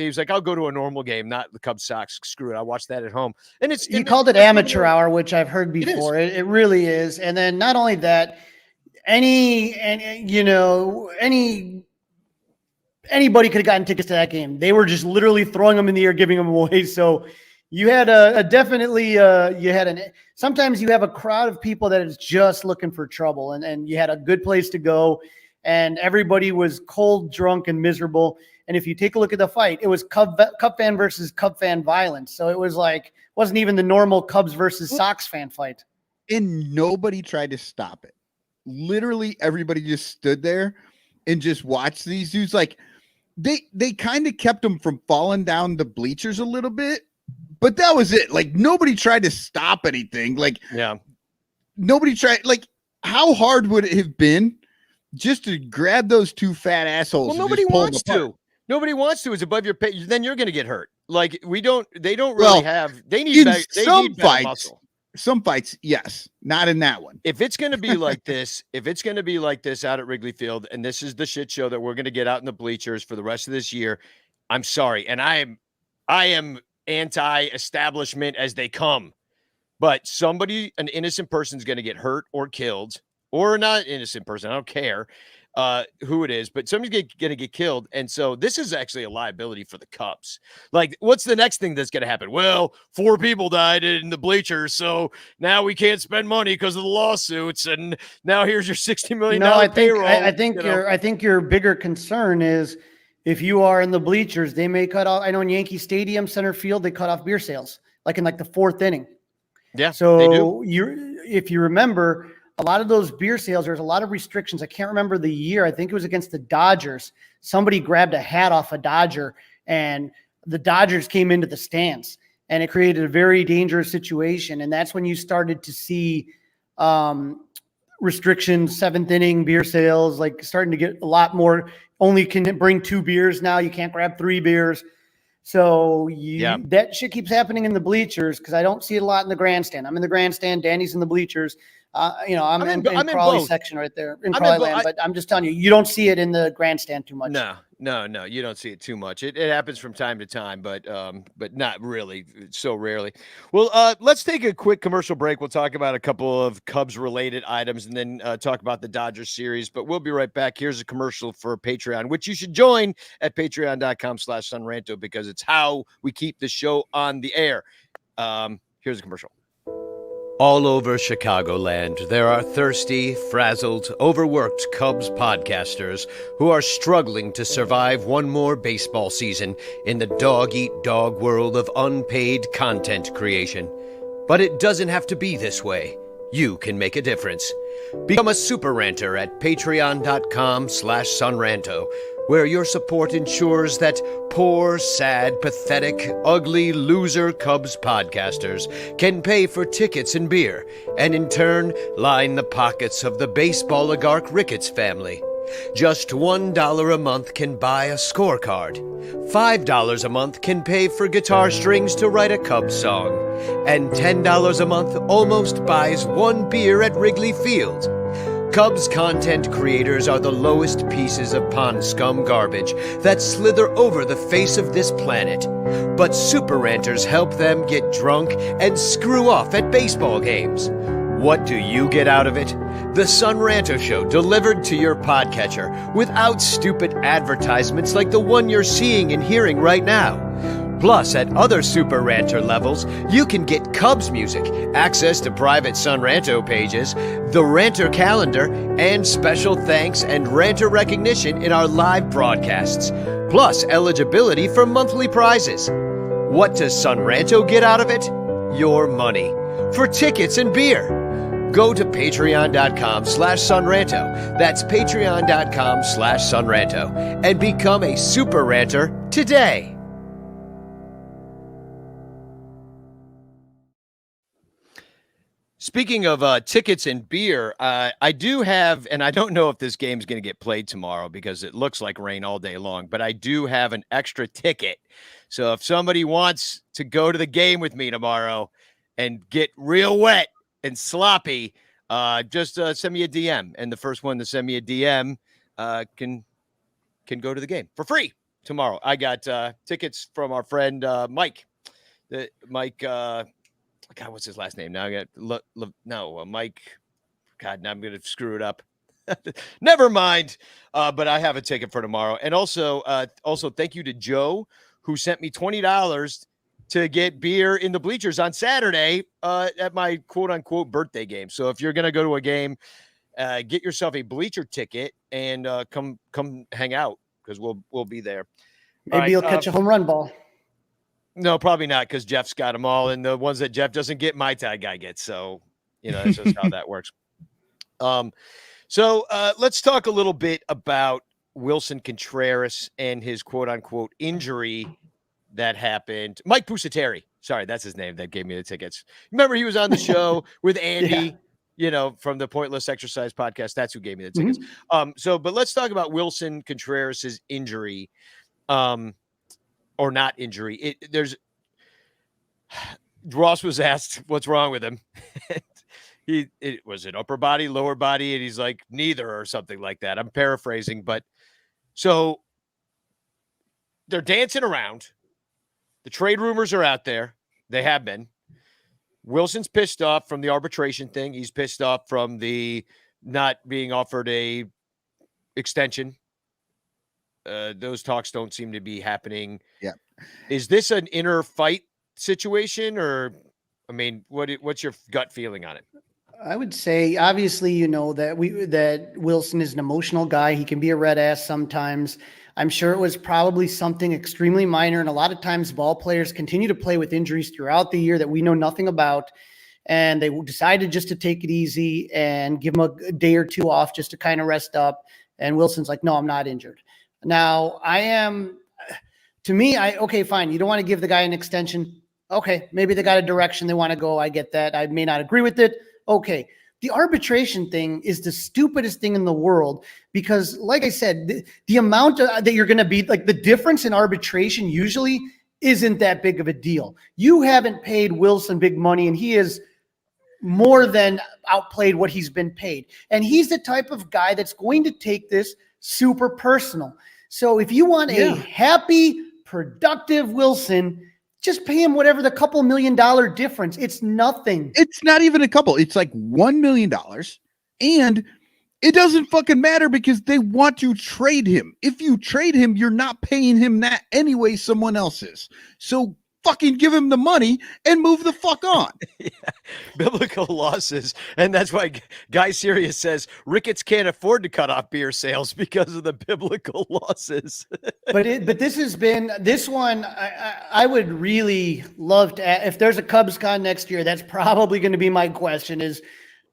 S3: was like, I'll go to a normal game, not the Cubs Sox. Screw it. I'll watch that at home. And
S4: He called it amateur hour, which I've heard before. It really is. And then not only that, anybody could have gotten tickets to that game. They were just literally throwing them in the air, giving them away. So you had sometimes you have a crowd of people that is just looking for trouble, and you had a good place to go, and everybody was cold, drunk, and miserable. And if you take a look at the fight, it was Cub fan versus Cub fan violence. So it was like, wasn't even the normal Cubs versus Sox fan fight.
S2: And nobody tried to stop it. Literally everybody just stood there and just watched these dudes. Like they kind of kept them from falling down the bleachers a little bit, but that was it. Like nobody tried to stop anything. Like nobody tried. Like how hard would it have been just to grab those two fat assholes?
S3: Well, nobody wants to. Nobody wants to. It's above your pay. Then you're going to get hurt. Like they don't really have. They need
S2: some fights.
S3: Muscle.
S2: Some fights, yes, not in that one.
S3: If it's going to be like this, out at Wrigley Field, and this is the shit show that we're going to get out in the bleachers for the rest of this year, I'm sorry, and I am anti-establishment as they come. But an innocent person is going to get hurt or killed, or not an innocent person. I don't care who it is, but somebody's going to get killed. And so this is actually a liability for the Cubs. Like, what's the next thing that's going to happen? Well, 4 people died in the bleachers, so now we can't spend money because of the lawsuits. And now here's your $60 million payroll.
S4: I think your bigger concern is if you are in the bleachers, they may cut off. I know in Yankee Stadium, center field, they cut off beer sales, like in like the 4th inning.
S3: Yeah.
S4: So
S3: they do.
S4: if you remember, a lot of those beer sales, there's a lot of restrictions. I can't remember the year. I think it was against the Dodgers. Somebody grabbed a hat off a Dodger, and the Dodgers came into the stands, and it created a very dangerous situation. And that's when you started to see restrictions, 7th inning beer sales, like starting to get a lot more. Only can bring 2 beers now. You can't grab 3 beers. So that shit keeps happening in the bleachers because I don't see it a lot in the grandstand. I'm in the grandstand. Danny's in the bleachers. I'm in Crawley's section right there in Crawley land. But I'm just telling you, you don't see it in the grandstand too much.
S3: No, you don't see it too much. It happens from time to time, but not really, so rarely. Well, let's take a quick commercial break. We'll talk about a couple of Cubs-related items and then talk about the Dodgers series. But we'll be right back. Here's a commercial for Patreon, which you should join at patreon.com/sunranto because it's how we keep the show on the air. Here's a commercial. All over Chicagoland, there are thirsty, frazzled, overworked Cubs podcasters who are struggling to survive one more baseball season in the dog-eat-dog world of unpaid content creation. But it doesn't have to be this way. you can make a difference. Become a super ranter at patreon.com/sunranto, where your support ensures that poor, sad, pathetic, ugly, loser Cubs podcasters can pay for tickets and beer, and in turn line the pockets of the baseball oligarch Ricketts family. Just $1 a month can buy a scorecard. $5 a month can pay for guitar strings to write a Cubs song. And $10 a month almost buys one beer at Wrigley Field. Cubs content creators are the lowest pieces of pond scum garbage that slither over the face of this planet. But super ranters help them get drunk and screw off at baseball games. What do you get out of it? The Sun Ranto Show delivered to your podcatcher without stupid advertisements like the one you're seeing and hearing right now. Plus, at other Super Ranter levels, you can get Cubs music, access to private Sun Ranto pages, the Ranter calendar, and special thanks and Ranter recognition in our live broadcasts. Plus, eligibility for monthly prizes. What does Sun Ranto get out of it? Your money. For tickets and beer. Go to patreon.com/sunranto. That's patreon.com/sunranto. And become a super ranter today. Speaking of tickets and beer, I do have, and I don't know if this game's going to get played tomorrow because it looks like rain all day long, but I do have an extra ticket. So if somebody wants to go to the game with me tomorrow and get real wet and sloppy, just send me a DM, and the first one to send me a DM can go to the game for free tomorrow. I got tickets from our friend Mike. Mike, God, what's his last name? Now I got Mike. God, now I'm gonna screw it up. Never mind. But I have a ticket for tomorrow, and also thank you to Joe who sent me $20 to get beer in the bleachers on Saturday at my quote unquote birthday game. So if you're going to go to a game, get yourself a bleacher ticket and come hang out because we'll be there.
S4: Maybe you'll catch a home run ball.
S3: No, probably not because Jeff's got them all. And the ones that Jeff doesn't get, my tag guy gets. So, that's just how that works. So let's talk a little bit about Wilson Contreras and his quote unquote injury that happened. Mike Pusateri. Sorry, that's his name that gave me the tickets. Remember, he was on the show with Andy, from the Pointless Exercise podcast. That's who gave me the tickets.
S4: Mm-hmm.
S3: But let's talk about Wilson Contreras's injury, or not injury. Ross was asked what's wrong with him. It was an upper body, lower body, and he's like neither or something like that. I'm paraphrasing, but so they're dancing around. The trade rumors are out there. They have been. Wilson's pissed off from the arbitration thing. He's pissed off from the not being offered a extension. Those talks don't seem to be happening.
S2: Yeah.
S3: Is this an inner fight situation, or, what's your gut feeling on it?
S4: I would say, obviously, that Wilson is an emotional guy. He can be a red ass sometimes. I'm sure it was probably something extremely minor. And a lot of times ball players continue to play with injuries throughout the year that we know nothing about. And they decided just to take it easy and give him a day or two off just to kind of rest up. And Wilson's like, no, I'm not injured. Now okay, fine. You don't want to give the guy an extension. Okay. Maybe they got a direction they want to go. I get that. I may not agree with it. Okay. The arbitration thing is the stupidest thing in the world because, like I said, the amount that you're going to be, like, the difference in arbitration usually isn't that big of a deal. You haven't paid Wilson big money, and he is more than outplayed what he's been paid. And he's the type of guy that's going to take this super personal. So if you want a happy, productive Wilson, just pay him whatever the couple $1 million difference. It's nothing.
S2: It's not even a couple. It's like $1 million. And it doesn't fucking matter because they want to trade him. If you trade him, you're not paying him that anyway. Someone else is. So fucking give him the money and move the fuck on.
S3: Biblical losses. And that's why Guy Sirius says Ricketts can't afford to cut off beer sales because of the biblical losses.
S4: But this has been this one. I would really love to, if there's a Cubs con next year, that's probably going to be my question is,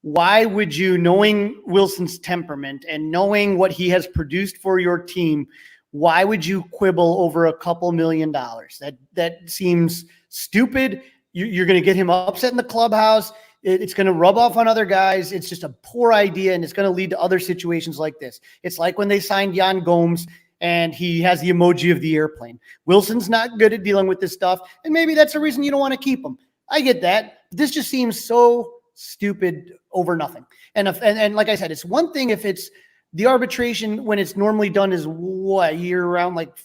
S4: why would you, knowing Wilson's temperament and knowing what he has produced for your team, why would you quibble over a couple $1 million? That seems stupid. You're going to get him upset in the clubhouse. It's going to rub off on other guys. It's just a poor idea, and it's going to lead to other situations like this. It's like when they signed Jan Gomes, and he has the emoji of the airplane. Wilson's not good at dealing with this stuff, and maybe that's the reason you don't want to keep him. I get that. This just seems so stupid over nothing. And like I said, it's one thing if it's the arbitration when it's normally done is what, year round, like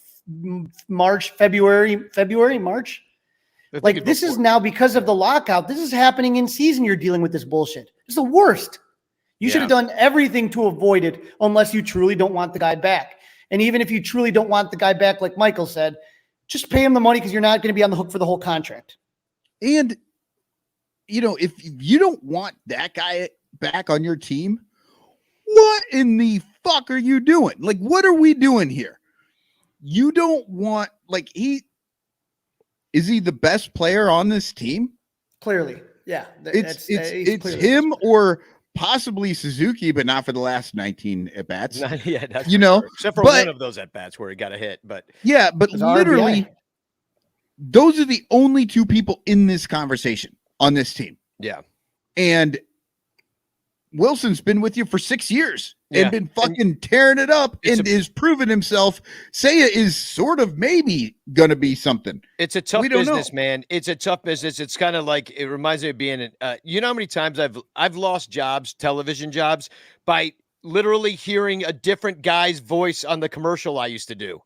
S4: March, February, March. Like this is now because of the lockout. This is happening in season. You're dealing with this bullshit. It's the worst. You should have done everything to avoid it unless you truly don't want the guy back. And even if you truly don't want the guy back, like Michael said, just pay him the money because you're not going to be on the hook for the whole contract.
S2: And, if you don't want that guy back on your team, what in the fuck are you doing? Like, what are we doing here? You don't want, is he the best player on this team?
S4: Clearly. Yeah.
S2: It's him or possibly Suzuki, but not for the last 19 at bats.
S3: Yeah, that's except for one of those at bats where he got a hit. But
S2: yeah, but literally, those are the only two people in this conversation on this team.
S3: Yeah,
S2: and Wilson's been with you for 6 years and been fucking tearing it up and is proving himself. Seiya is sort of maybe going to be something.
S3: It's a tough business, man. It's a tough business. It's kind of like, it reminds me of being, you know how many times I've lost jobs, television jobs, by literally hearing a different guy's voice on the commercial I used to do.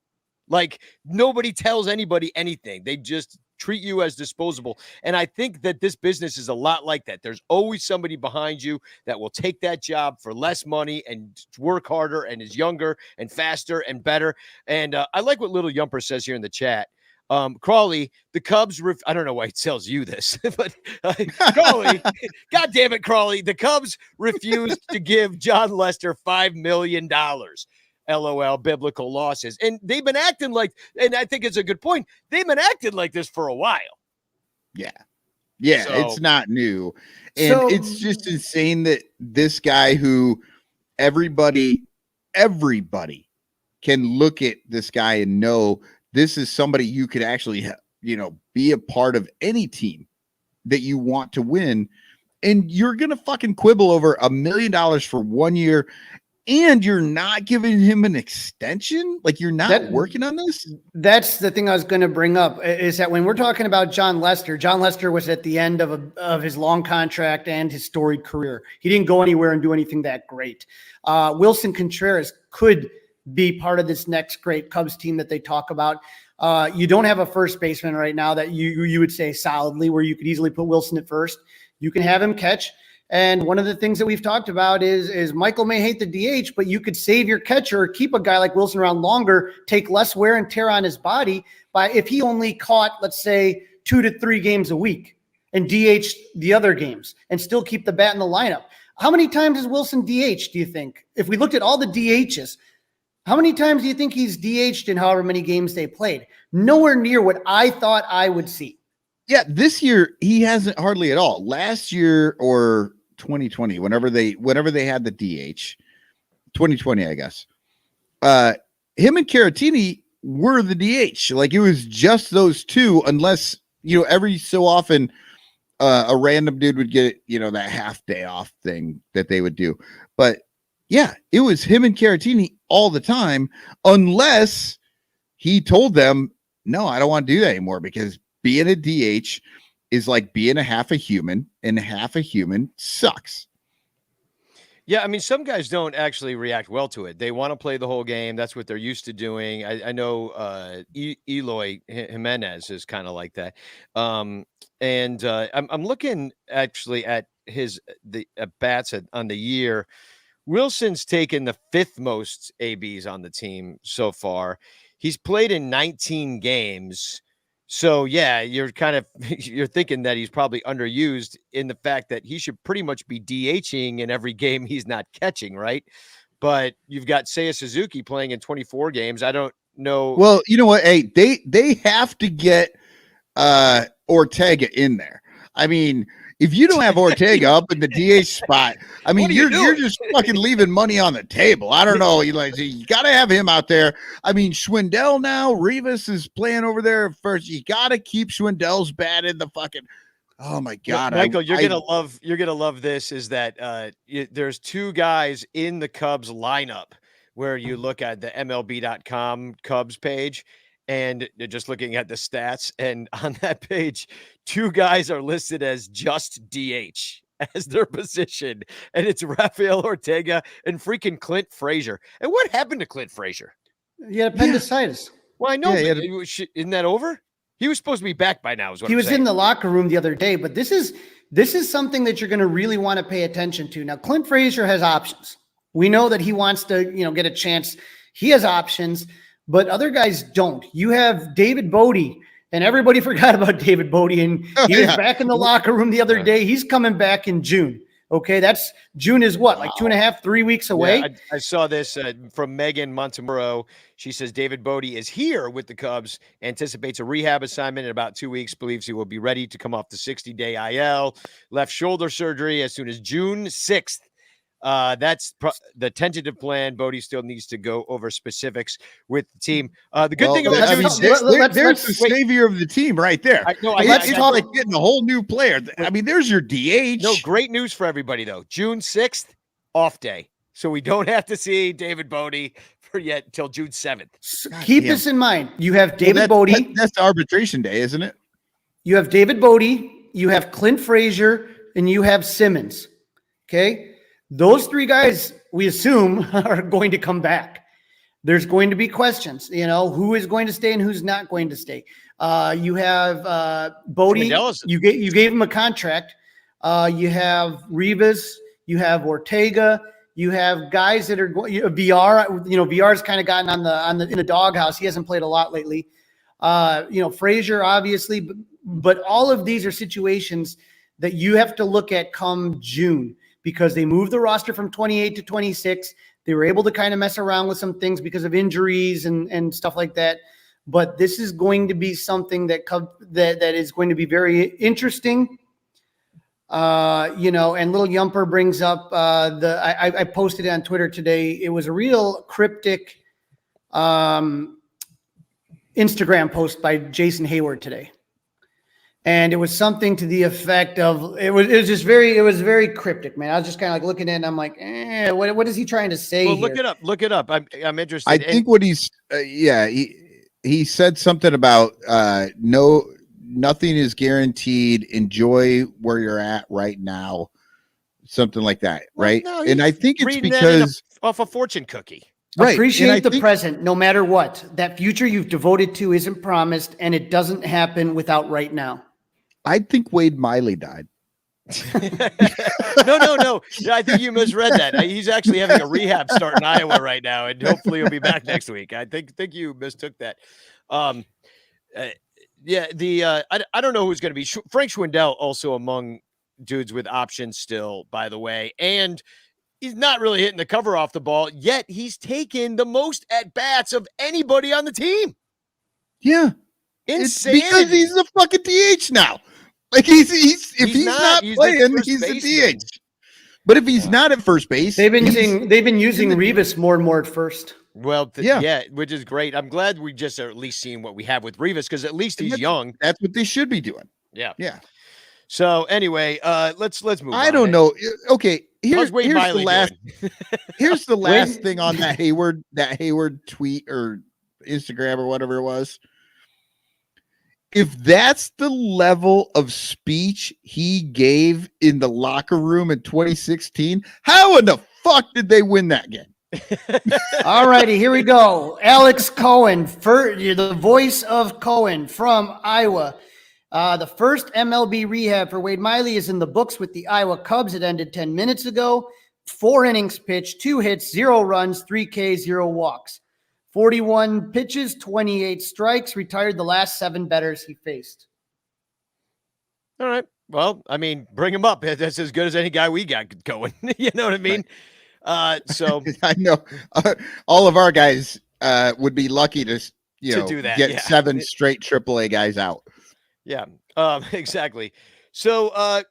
S3: Like nobody tells anybody anything. They just treat you as disposable. And I think that this business is a lot like that. There's always somebody behind you that will take that job for less money and work harder and is younger and faster and better. And I like what Little Yumper says here in the chat. Crawley, the Cubs, I don't know why he tells you this, but Crawley, God damn it, Crawley, the Cubs refused to give John Lester $5 million. LOL, biblical losses. And they've been acting like, and I think it's a good point, they've been acting like this for a while.
S2: Yeah. Yeah, so, it's not new. And it's just insane that this guy who everybody can look at this guy and know this is somebody you could actually, be a part of any team that you want to win. And you're going to fucking quibble over $1 million for 1 year. And you're not giving him an extension? Like you're not working on this?
S4: That's the thing I was going to bring up is that when we're talking about John Lester was at the end of his long contract and his storied career. He didn't go anywhere and do anything that great. Wilson Contreras could be part of this next great Cubs team that they talk about. You don't have a first baseman right now that you would say solidly where you could easily put Wilson at first. You can have him catch. And one of the things that we've talked about is Michael may hate the DH, but you could save your catcher or keep a guy like Wilson around longer, take less wear and tear on his body by if he only caught, let's say, 2 to 3 games a week and DH the other games and still keep the bat in the lineup. How many times has Wilson DH, do you think? If we looked at all the DHs, how many times do you think he's DH'd in however many games they played? Nowhere near what I thought I would see.
S2: Yeah, this year he hasn't hardly at all. Last year or 2020, whenever they had the DH, 2020, I guess. Him and Caratini were the DH. Like it was just those two, unless every so often a random dude would get that half day off thing that they would do. But yeah, it was him and Caratini all the time, unless he told them, no, I don't want to do that anymore because being a DH is like being a half a human, and half a human sucks.
S3: Yeah, I mean, some guys don't actually react well to it. They want to play the whole game. That's what they're used to doing. I know Eloy Jimenez is kind of like that. I'm looking actually at the bats on the year. Wilson's taken the 5th most ABs on the team so far. He's played in 19 games. So yeah, you're thinking that he's probably underused in the fact that he should pretty much be DHing in every game he's not catching, right? But you've got Seiya Suzuki playing in 24 games. I don't know.
S2: Well, you know what? Hey, they have to get Ortega in there. I mean, If you don't have Ortega up in the DH spot, I mean, you're just fucking leaving money on the table. I don't know. You got to have him out there. I mean, Schwindel now, Rivas is playing over there first. You got to keep Schwindel's bat in the fucking. Oh my God,
S3: Michael, you're gonna love this. Is that there's two guys in the Cubs lineup where you look at the MLB.com Cubs page. And just looking at the stats, and on that page, two guys are listed as just DH as their position, and it's Rafael Ortega and freaking Clint Frazier. And what happened to Clint Frazier?
S4: He had appendicitis.
S3: Well, I know, isn't that over? He was supposed to be back by now.
S4: He was in the locker room the other day, but this is something that you're going to really want to pay attention to. Now, Clint Frazier has options. We know that he wants to, get a chance. He has options. But other guys don't. You have David Bodie, and everybody forgot about David Bodie, and he was back in the locker room the other day. He's coming back in June. Okay, June is what, like 2.5, 3 weeks away?
S3: Yeah, I saw this from Megan Montemuro. She says David Bodie is here with the Cubs, anticipates a rehab assignment in about 2 weeks, believes he will be ready to come off the 60-day IL, left shoulder surgery as soon as June 6th. That's the tentative plan. Bodie still needs to go over specifics with the team. The good thing about
S2: there's the savior of the team right there. It's like getting a whole new player. I mean, there's your DH.
S3: No, great news for everybody though. June 6th, off day, so we don't have to see David Bodie till June 7th.
S4: Keep this in mind. You have David Bodie.
S2: That's arbitration day, isn't it?
S4: You have David Bodie. You have Clint Frazier, and you have Simmons. Okay. Those three guys, we assume, are going to come back. There's going to be questions, who is going to stay and who's not going to stay. You have Bodie. You gave him a contract. You have Rivas. You have Ortega. You have guys that are going. VR. VR's kind of gotten in the doghouse. He hasn't played a lot lately. Frazier, obviously, but all of these are situations that you have to look at come June. Because they moved the roster from 28 to 26. They were able to kind of mess around with some things because of injuries and stuff like that. But this is going to be something that is going to be very interesting. And Little Yumper brings up I posted it on Twitter today. It was a real cryptic Instagram post by Jason Hayward today. And it was something to the effect of it was very cryptic, man. I was just kind of like looking at it and I'm like, what is he trying to say?
S3: Well,
S4: here?
S3: Look it up. I'm interested.
S2: I think what he's he said something about nothing is guaranteed. Enjoy where you're at right now. Something like that, right?
S3: No,
S2: and I think it's because
S3: off a fortune cookie.
S2: Right.
S4: Appreciate the present, no matter what. That future you've devoted to isn't promised, and it doesn't happen without right now.
S2: I think Wade Miley died.
S3: No. I think you misread that. He's actually having a rehab start in Iowa right now, and hopefully he'll be back next week. I think you mistook that. I don't know who's going to be. Frank Schwindel also among dudes with options still, by the way, and he's not really hitting the cover off the ball, yet he's taken the most at-bats of anybody on the team.
S2: Yeah.
S3: Insanity.
S2: It's because he's the fucking DH now. Like if he's not playing, he's the DH. But if he's not at first base,
S4: they've been using Rivas more and more at first.
S3: Well, which is great. I'm glad we just are at least seeing what we have with Rivas because at least he's young.
S2: That's what they should be doing.
S3: Yeah.
S2: So
S3: anyway, let's move on.
S2: I don't know. Okay, here's
S3: the
S2: last here's the last thing on that Hayward tweet or Instagram or whatever it was. If that's the level of speech he gave in the locker room in 2016, how in the fuck did they win that game?
S4: All righty, here we go. Alex Cohen, the voice of Cohen from Iowa. The first MLB rehab for Wade Miley is in the books with the Iowa Cubs. It ended 10 minutes ago. 4 innings pitched, 2 hits, 0 runs, 3 Ks, 0 walks. 41 pitches, 28 strikes, retired the last 7 batters he faced.
S3: All right. Well, I mean, bring him up. That's as good as any guy we got going. You know what I mean? Right. So
S2: I know all of our guys would be lucky to
S3: do that.
S2: Get 7 straight AAA guys out.
S3: Yeah, exactly. So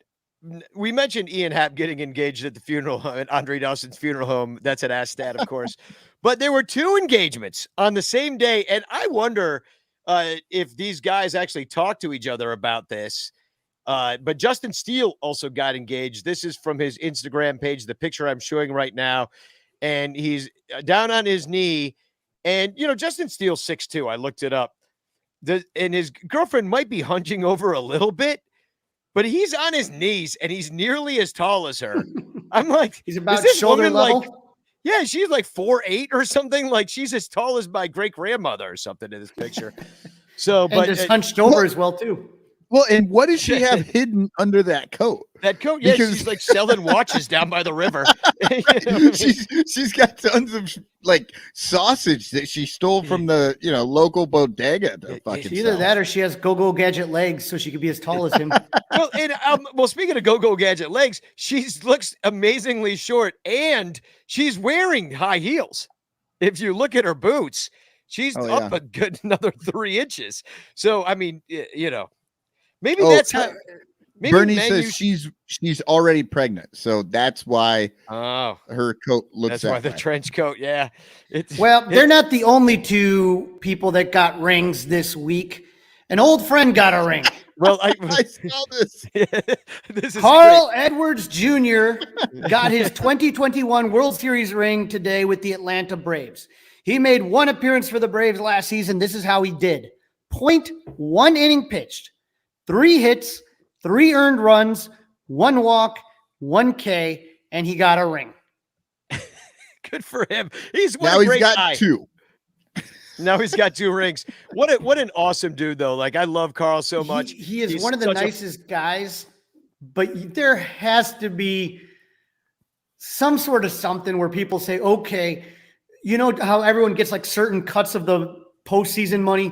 S3: we mentioned Ian Happ getting engaged at the funeral at Andre Dawson's funeral home. That's an ass stat, of course. But there were 2 engagements on the same day, and I wonder if these guys actually talked to each other about this. But Justin Steele also got engaged. This is from his Instagram page, the picture I'm showing right now, and he's down on his knee. And Justin Steele's 6'2". I looked it up. And his girlfriend might be hunching over a little bit, but he's on his knees and he's nearly as tall as her. I'm like,
S4: He's about
S3: is this
S4: shoulder
S3: woman
S4: level.
S3: like, yeah, she's like 4'8" or something. Like she's as tall as my great grandmother or something in this picture. So,
S4: And
S3: but
S4: just hunched over as well too.
S2: Well, and what does she have hidden under that coat?
S3: that coat, yeah,
S2: Because-
S3: she's like selling watches down by the river.
S2: She's got tons of like sausage that she stole from the local bodega to fucking
S4: Either
S2: sell.
S4: that or she has go-go gadget legs so she could be as tall as him.
S3: Well, speaking of go-go gadget legs, she looks amazingly short and she's wearing high heels. If you look at her boots, she's
S2: Oh,
S3: up
S2: yeah.
S3: a good another 3 inches. So, I mean, maybe that's how. Maybe
S2: Bernie
S3: men
S2: says
S3: use-
S2: she's already pregnant, so that's why
S3: Oh,
S2: her coat looks
S3: that's why
S2: that
S3: the
S2: way.
S3: trench coat. Yeah.
S4: Well, they're not the only 2 people that got rings this week. An old friend got a ring.
S3: Well,
S2: I saw this.
S3: this is
S4: Carl Edwards Jr. got his 2021 World Series ring today with the Atlanta Braves. He made 1 appearance for the Braves last season. This is how he did. 0.1 inning pitched, 3 hits, 3 earned runs, 1 walk, 1 K, and he got a ring.
S3: good for him. He's
S2: Now
S3: a
S2: he's
S3: great
S2: got
S3: guy.
S2: 2.
S3: Now he's got 2 rings. What an awesome dude, though. Like I love Carl so much.
S4: He is
S3: He's
S4: one of the
S3: such a-
S4: nicest guys, but there has to be some sort of something where people say, okay, you know how everyone gets like certain cuts of the postseason money?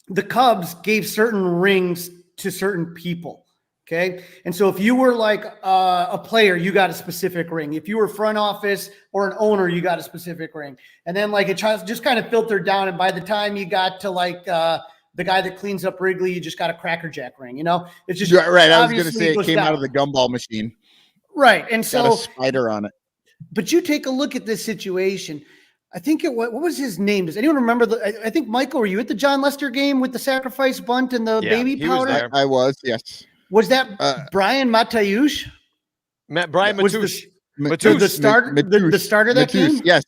S4: The Cubs gave certain rings to certain people. Okay. And so if you were like a player, you got a specific ring. If you were front office or an owner, you got a specific ring. And then like it just kind of filtered down. And by the time you got to like the guy that cleans up Wrigley, you just got a Cracker Jack ring, It's just
S2: Right. I was going to
S4: obviously
S2: say it
S4: goes
S2: came out of
S4: down.
S2: the gumball machine.
S4: Right. And
S2: Got a
S4: so,
S2: spider on it.
S4: but you take a look at this situation. I think what was his name? Does anyone remember I think Michael, were you at the John Lester game with the sacrifice bunt and the
S3: Yeah,
S4: baby
S3: he was
S4: powder?
S3: there.
S2: I was, yes.
S4: Was that Brian Mateusz?
S3: Brian
S4: Was
S3: Matoush.
S4: the starter of that game?
S2: Yes.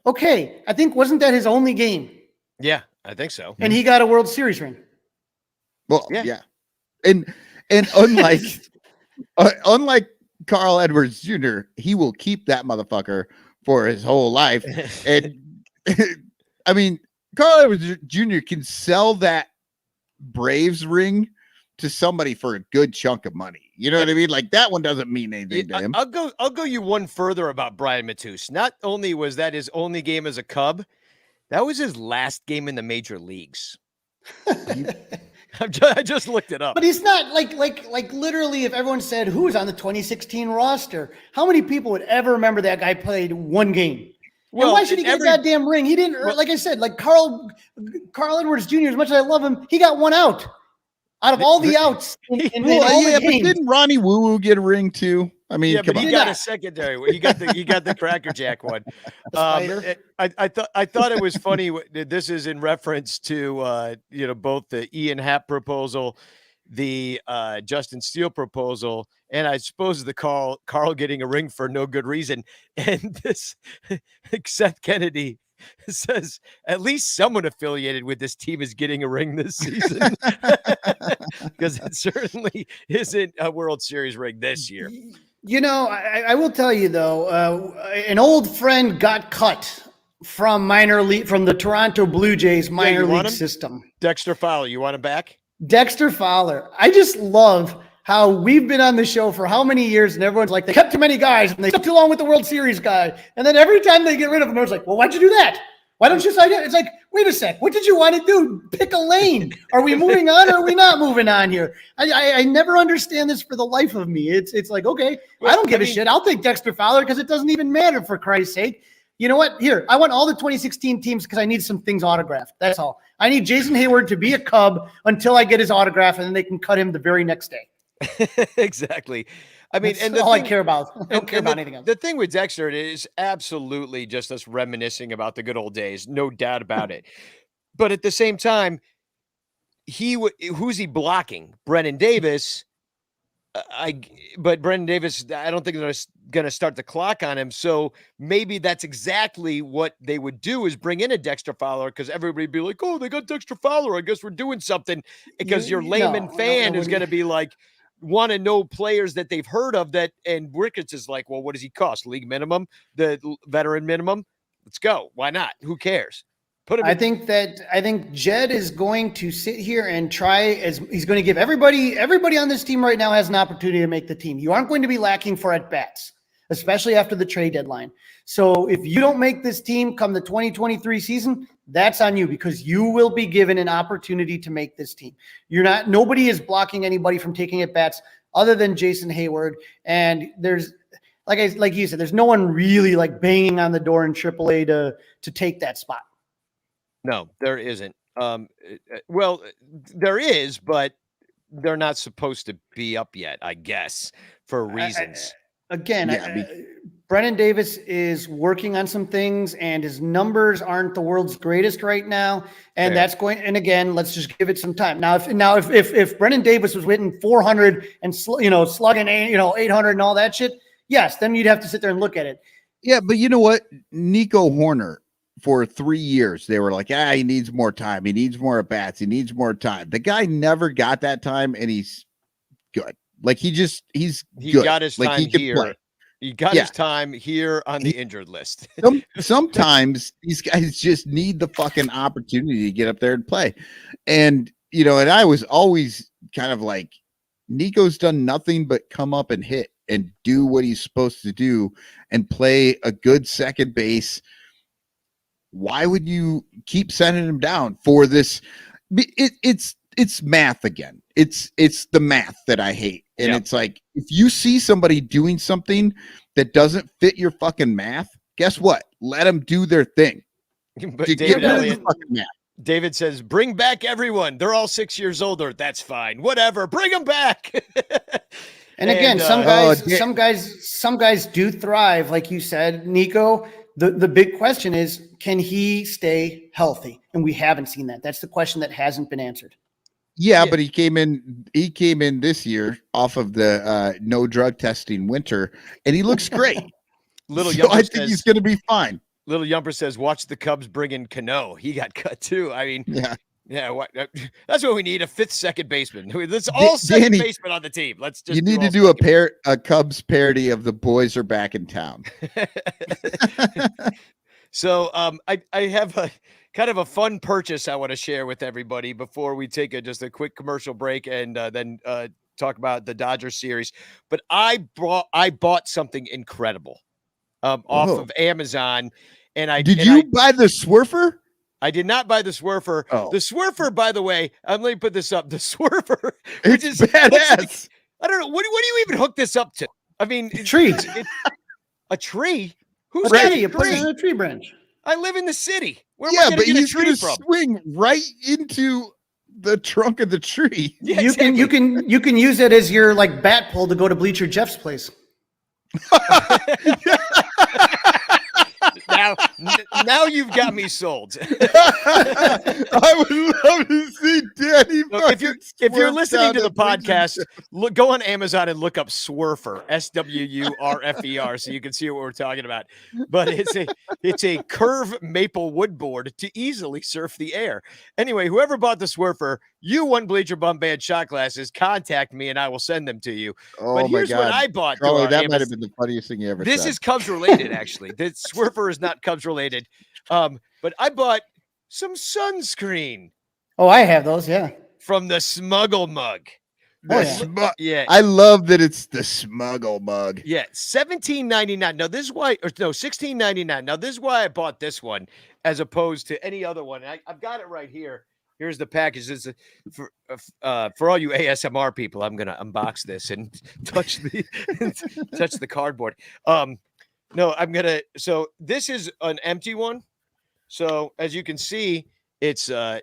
S4: Okay. I think wasn't that his only game?
S3: Yeah, I think so.
S4: And he got a World Series ring.
S2: Well,
S3: Yeah.
S2: yeah. And unlike unlike Carl Edwards Jr., he will keep that motherfucker for his whole life. And I mean, Carl Edwards Jr. can sell that Braves ring to somebody for a good chunk of money. You know what I mean? Like that one doesn't mean anything to him.
S3: I'll go you one further about Brian Matoush. Not only was that his only game as a Cub, that was his last game in the major leagues. I just looked it up.
S4: But he's not like literally if everyone said who was on the 2016 roster, how many people would ever remember that guy played 1 game? Well, and why should he get a goddamn ring? He didn't, like I said, like Carl Edwards Jr., as much as I love him, he got 1 out of all the outs in all the
S2: But
S4: games.
S2: didn't Ronnie Woo Woo get a ring too? I mean,
S3: yeah,
S2: come
S3: but
S2: on.
S3: he got a secondary. He got the Cracker Jack one.
S4: spider.
S3: I thought it was funny. This is in reference to both the Ian Happ proposal, the Justin Steele proposal, and I suppose the Carl getting a ring for no good reason. And this Seth Kennedy says at least someone affiliated with this team is getting a ring this season, because it certainly isn't a World Series ring this year.
S4: I will tell you though, an old friend got cut from the Toronto Blue Jays minor
S3: you want
S4: league
S3: him?
S4: system.
S3: Dexter Fowler, you want him back?
S4: Dexter Fowler. I just love how we've been on the show for how many years, and everyone's like, they kept too many guys, and they kept too long with the World Series guy. And then every time they get rid of them, it's like, well, why'd you do that? Why don't you sign it? It's like, wait a sec. What did you want to do? Pick a lane. Are we moving on or are we not moving on here? I never understand this for the life of me. It's like, okay, I don't give a shit. I'll take Dexter Fowler because it doesn't even matter, for Christ's sake. You know what? Here, I want all the 2016 teams because I need some things autographed. That's all. I need Jason Hayward to be a Cub until I get his autograph, and then they can cut him the very next day.
S3: Exactly. I mean,
S4: That's
S3: and the
S4: all
S3: thing,
S4: I care about. I don't care
S3: and
S4: about anything else.
S3: the thing with Dexter is absolutely just us reminiscing about the good old days, no doubt about it. But at the same time, who's he blocking? Brennan Davis. But Brendan Davis, I don't think they're going to start the clock on him. So maybe that's exactly what they would do is bring in a Dexter Fowler because everybody'd be like, oh, they got Dexter Fowler. I guess we're doing something because your layman fan is going to be like, want to know players that they've heard of that. And Ricketts is like, well, what does he cost? League minimum, the veteran minimum. Let's go. Why not? Who cares? Put him
S4: I think Jed is going to sit here and try as he's going to give everybody on this team right now has an opportunity to make the team. You aren't going to be lacking for at bats, especially after the trade deadline. So if you don't make this team come the 2023 season, that's on you because you will be given an opportunity to make this team. Nobody is blocking anybody from taking at bats other than Jason Hayward. And there's like you said, there's no one really like banging on the door in AAA to take that spot.
S3: No, there isn't. Well, there is, but they're not supposed to be up yet, I guess, for reasons.
S4: Brennan Davis is working on some things, and his numbers aren't the world's greatest right now. And that's going. And again, let's just give it some time. Now, if Brennan Davis was hitting 400 and slugging 800 and all that shit, yes, then you'd have to sit there and look at it.
S2: Yeah, but you know what, Nico Horner. For 3 years, they were like, he needs more time. He needs more at bats. He needs more time. The guy never got that time, and he's good. Like he good.
S3: Got his
S2: like
S3: time
S2: he
S3: here.
S2: Play.
S3: He got his time here on the injured list.
S2: Sometimes these guys just need the fucking opportunity to get up there and play. And and I was always kind of like, Nico's done nothing but come up and hit and do what he's supposed to do and play a good second base. Why would you keep sending him down for this? It's math again. It's the math that I hate. And it's like, if you see somebody doing something that doesn't fit your fucking math, guess what? Let them do their thing.
S3: But David says, bring back everyone. They're all 6 years older. That's fine. Whatever. Bring them back.
S4: And again, some guys do thrive, like you said, Nico. The big question is, can he stay healthy? And we haven't seen that. That's the question that hasn't been answered.
S2: Yeah, but he came in this year off of the no drug testing winter, and he looks great. I think he's going to be fine.
S3: Little Yumper says, watch the Cubs bring in Cano. He got cut too. I mean, yeah. That's what we need, a fifth second baseman. Let's all second baseman on the team. Let's just.
S2: You need to do a Cubs parody of the boys are back in town.
S3: So I have a kind of a fun purchase I want to share with everybody before we take just a quick commercial break and then talk about the Dodgers series. But I bought something incredible off of Amazon, and
S2: did you buy the Swurfer?
S3: I did not buy the Swurfer.
S2: Oh.
S3: The Swurfer, by the way, let me put this up. The Swurfer,
S2: which is badass.
S3: I don't know. What do you even hook this up to? I mean,
S4: a tree.
S3: A tree? Who's
S4: got a tree? You put it on a tree branch.
S3: I live in the city. Where am I going to get a tree from?
S2: Swing right into the trunk of the tree.
S4: Yeah, you can use it as your like bat pole to go to Bleacher Jeff's place.
S3: Now you've got me sold.
S2: I would love to see Danny.
S3: If you're listening to the podcast, go on Amazon and look up Swurfer, Swurfer, so you can see what we're talking about. But it's a curve maple wood board to easily surf the air. Anyway, whoever bought the Swurfer, you won Bleacher Bum Band shot glasses. Contact me and I will send them to you.
S2: Oh,
S3: but here's what I bought.
S2: That might have been the funniest thing you ever said.
S3: This is Cubs related, actually. The Swurfer is not Cubs related. But I bought some sunscreen.
S4: Oh, I have those, yeah.
S3: From the Smuggle Mug.
S2: Yeah. I love that it's the Smuggle Mug.
S3: Yeah, $17.99. Now this is why, $16.99. Now this is why I bought this one as opposed to any other one. I've got it right here. Here's the package. This is for all you ASMR people. I'm gonna unbox this and touch the cardboard. No, I'm gonna. So this is an empty one. So as you can see, it's you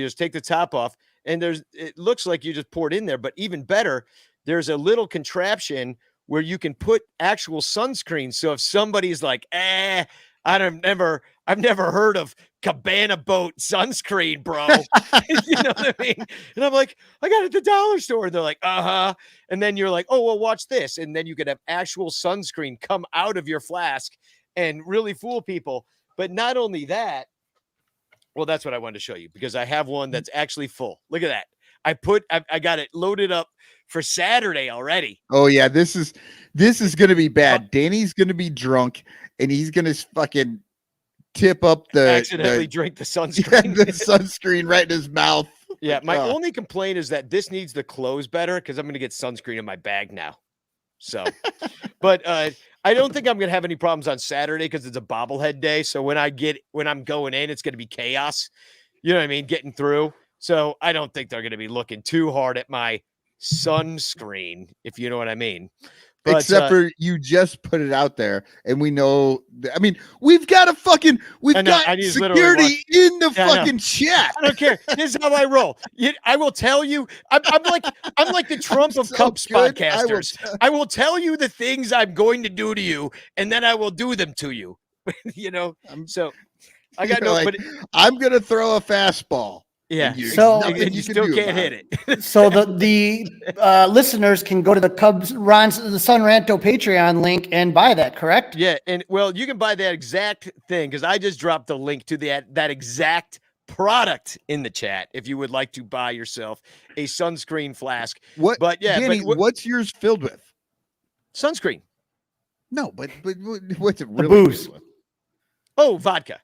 S3: just take the top off, and it looks like you just pour it in there. But even better, there's a little contraption where you can put actual sunscreen. So if somebody's like, I've never heard of Cabana Boat sunscreen, bro. You know what I mean? And I'm like, I got it at the dollar store. And they're like, uh-huh. And then you're like, oh, well, watch this. And then you could have actual sunscreen come out of your flask and really fool people. But not only that, well, that's what I wanted to show you, because I have one that's actually full. Look at that. I got it loaded up for Saturday already.
S2: Oh yeah, this is going to be bad. Danny's going to be drunk and he's going to fucking tip up
S3: accidentally drink the sunscreen.
S2: Yeah, the sunscrreen right in his mouth.
S3: Yeah, my only complaint is that this needs to close better, because I'm going to get sunscreen in my bag now. So, but I don't think I'm going to have any problems on Saturday because it's a bobblehead day. So when I'm going in, it's going to be chaos. You know what I mean? Getting through. So I don't think they're going to be looking too hard at my sunscreen, if you know what I mean. But,
S2: except for you just put it out there, and we know. I mean, we've got security in the fucking chat.
S3: I don't care. This is how I roll. I will tell you. I'm like the Trump of Cubs podcasters. I will tell you the things I'm going to do to you, and then I will do them to you. You know. So I got no. But
S2: I'm gonna throw a fastball.
S3: Yeah,
S4: so
S3: you still can't hit it.
S4: So the listeners can go to the Sun Ranto Patreon link and buy that, correct?
S3: Yeah, and well, you can buy that exact thing, because I just dropped the link to that exact product in the chat if you would like to buy yourself a sunscreen flask.
S2: What?
S3: But yeah,
S2: Danny, what's yours filled with?
S3: Sunscreen.
S2: No, but what's it really?
S4: The booze.
S3: Oh, vodka.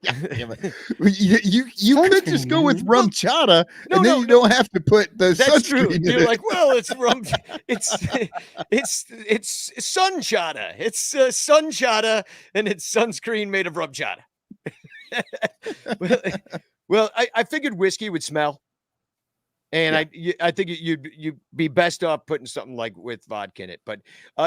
S2: Yeah, you could just go with rum chata, and then you don't have to put the sunscreen in
S3: You're
S2: it.
S3: like, well, it's rum. It's sun chata. It's sun chata, and it's sunscreen made of rum chata. well, I figured whiskey would smell, and yeah. I think you'd be best off putting something like with vodka in it. But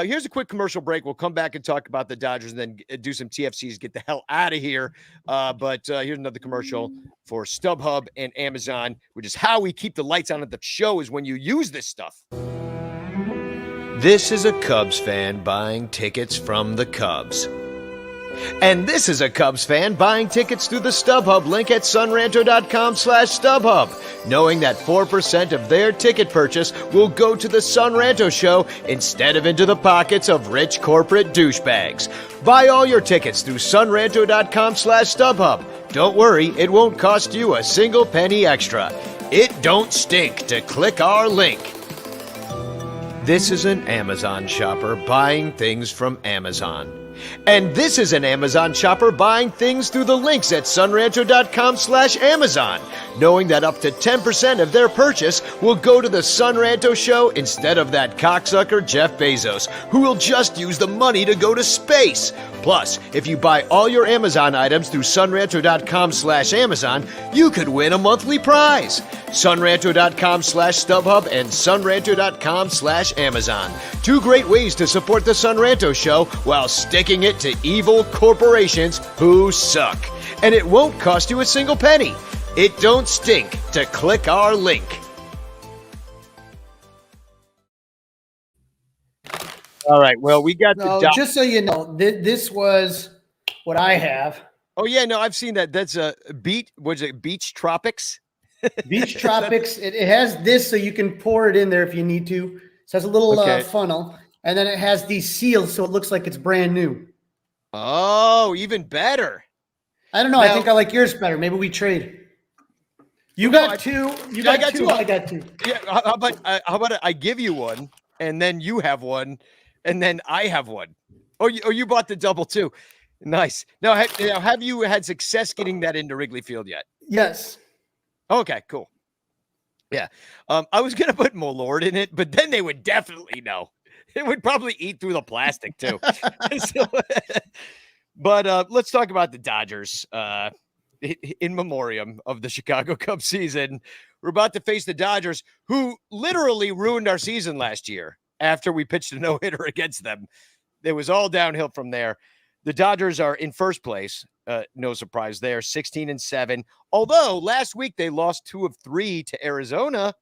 S3: here's a quick commercial break. We'll come back and talk about the Dodgers, and then do some TFCs. Get the hell out of here. But here's another commercial for StubHub and Amazon, which is how we keep the lights on at the show, is when you use this stuff. This is a Cubs fan buying tickets from the Cubs. And this is a Cubs fan buying tickets through the StubHub link at sunranto.com/StubHub, knowing that 4% of their ticket purchase will go to the Sun Ranto show instead of into the pockets of rich corporate douchebags. Buy all your tickets through sunranto.com/StubHub. Don't worry, it won't cost you a single penny extra. It don't stink to click our link. This is an Amazon shopper buying things from Amazon. And this is an Amazon shopper buying things through the links at sunranto.com/Amazon, knowing that up to 10% of their purchase will go to the Sun Ranto show instead of that cocksucker Jeff Bezos, who will just use the money to go to space. Plus, if you buy all your Amazon items through sunranto.com/Amazon, you could win a monthly prize. sunranto.com/StubHub and sunranto.com/Amazon. Two great ways to support the Sun Ranto show while sticking it to evil corporations who suck. And it won't cost you a single penny. It don't stink to click our link. All right. Well, we got
S4: just so you know, this was what I have.
S3: Oh yeah, no, I've seen that. That's a beach. What's it? Beach Tropics.
S4: Beach Tropics. It has this, so you can pour it in there if you need to. So it has a little funnel, and then it has these seals, so it looks like it's brand new.
S3: Oh, even better.
S4: I don't know. I think I like yours better. Maybe we trade. You got two. You got two. I got two.
S3: Yeah. How about I give you one, and then you have one, and then I have one. Oh, you bought the double too. Nice. Now, have you had success getting that into Wrigley Field yet?
S4: Yes.
S3: Okay, cool. Yeah. I was gonna put Malort in it, but then they would definitely know. It would probably eat through the plastic too. But let's talk about the Dodgers. In memoriam of the Chicago Cubs season, we're about to face the Dodgers, who literally ruined our season last year after we pitched a no-hitter against them. It was all downhill from there. The Dodgers are in first place. No surprise there, 16-7. Although last week they lost 2 of 3 to Arizona.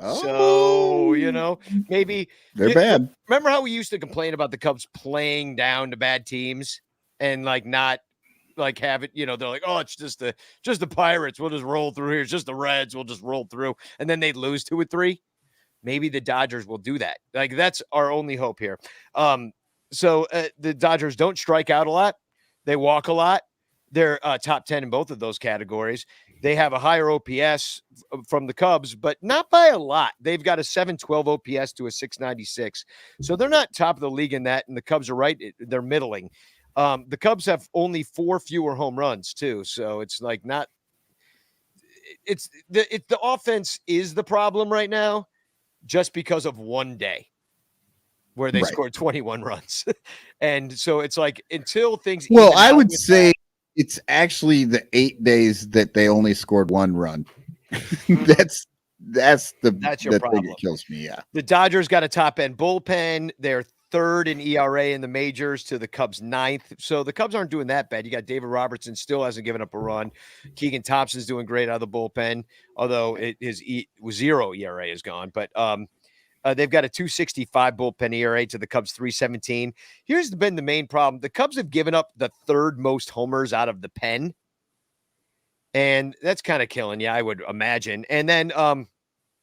S3: So, maybe
S2: they're bad.
S3: Remember how we used to complain about the Cubs playing down to bad teams and not have it, they're like, oh, it's just the Pirates. We'll just roll through here. It's just the Reds. We'll just roll through. And then they'd lose 2-3. Maybe the Dodgers will do that. That's our only hope here. So the Dodgers don't strike out a lot. They walk a lot. They're top 10 in both of those categories. They have a higher OPS from the Cubs, but not by a lot. They've got a 712 OPS to a 696. So they're not top of the league in that. And the Cubs are right. They're middling. The Cubs have only 4 fewer home runs too. So it's the offense is the problem right now just because of one day where they scored 21 runs. And so it's until things.
S2: Well, I would say it's actually the 8 days that they only scored 1 run. That's your problem. Thing that kills me. Yeah.
S3: The Dodgers got a top end bullpen. They're 3rd in ERA in the majors to the Cubs 9th. So the Cubs aren't doing that bad. You got David Robertson still hasn't given up a run. Keegan Thompson's doing great out of the bullpen, although his 0 ERA is gone. But they've got a 2.65 bullpen ERA to the Cubs 3.17. Here's been the main problem. The Cubs have given up the 3rd most homers out of the pen. And that's kind of killing you, I would imagine. And then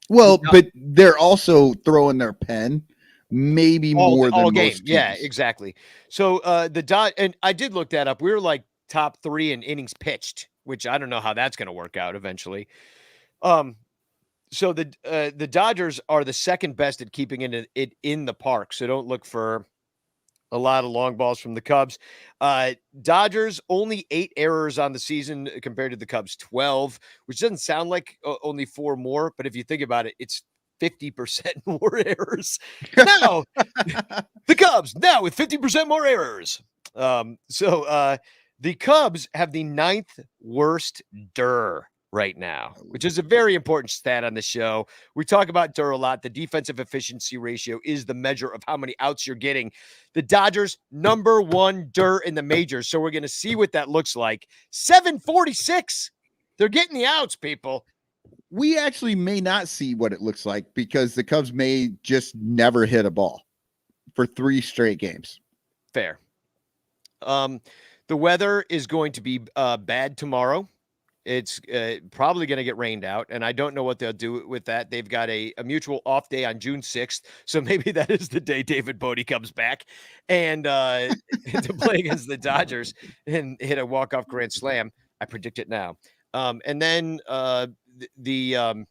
S2: but they're also throwing their pen maybe more than
S3: game.
S2: Most teams.
S3: Yeah, exactly. So and I did look that up. We were top 3 in innings pitched, which I don't know how that's going to work out eventually. So the Dodgers are the 2nd best at keeping it in the park. So don't look for a lot of long balls from the Cubs. Dodgers only 8 errors on the season compared to the Cubs 12, which doesn't sound like only 4 more, but if you think about it, it's 50% more errors. Now, the Cubs now with 50% more errors. So the Cubs have the 9th worst DER right now, which is a very important stat on the show. We talk about DER a lot. The defensive efficiency ratio is the measure of how many outs you're getting. The Dodgers, number 1 DER in the majors. So we're going to see what that looks like. 746. They're getting the outs, people.
S2: We actually may not see what it looks like because the Cubs may just never hit a ball for 3 straight games.
S3: Fair. The weather is going to be bad tomorrow. It's probably going to get rained out, and I don't know what they'll do with that. They've got a mutual off day on June 6th, so maybe that is the day David Bodie comes back and to play against the Dodgers and hit a walk-off grand slam. I predict it now. And then the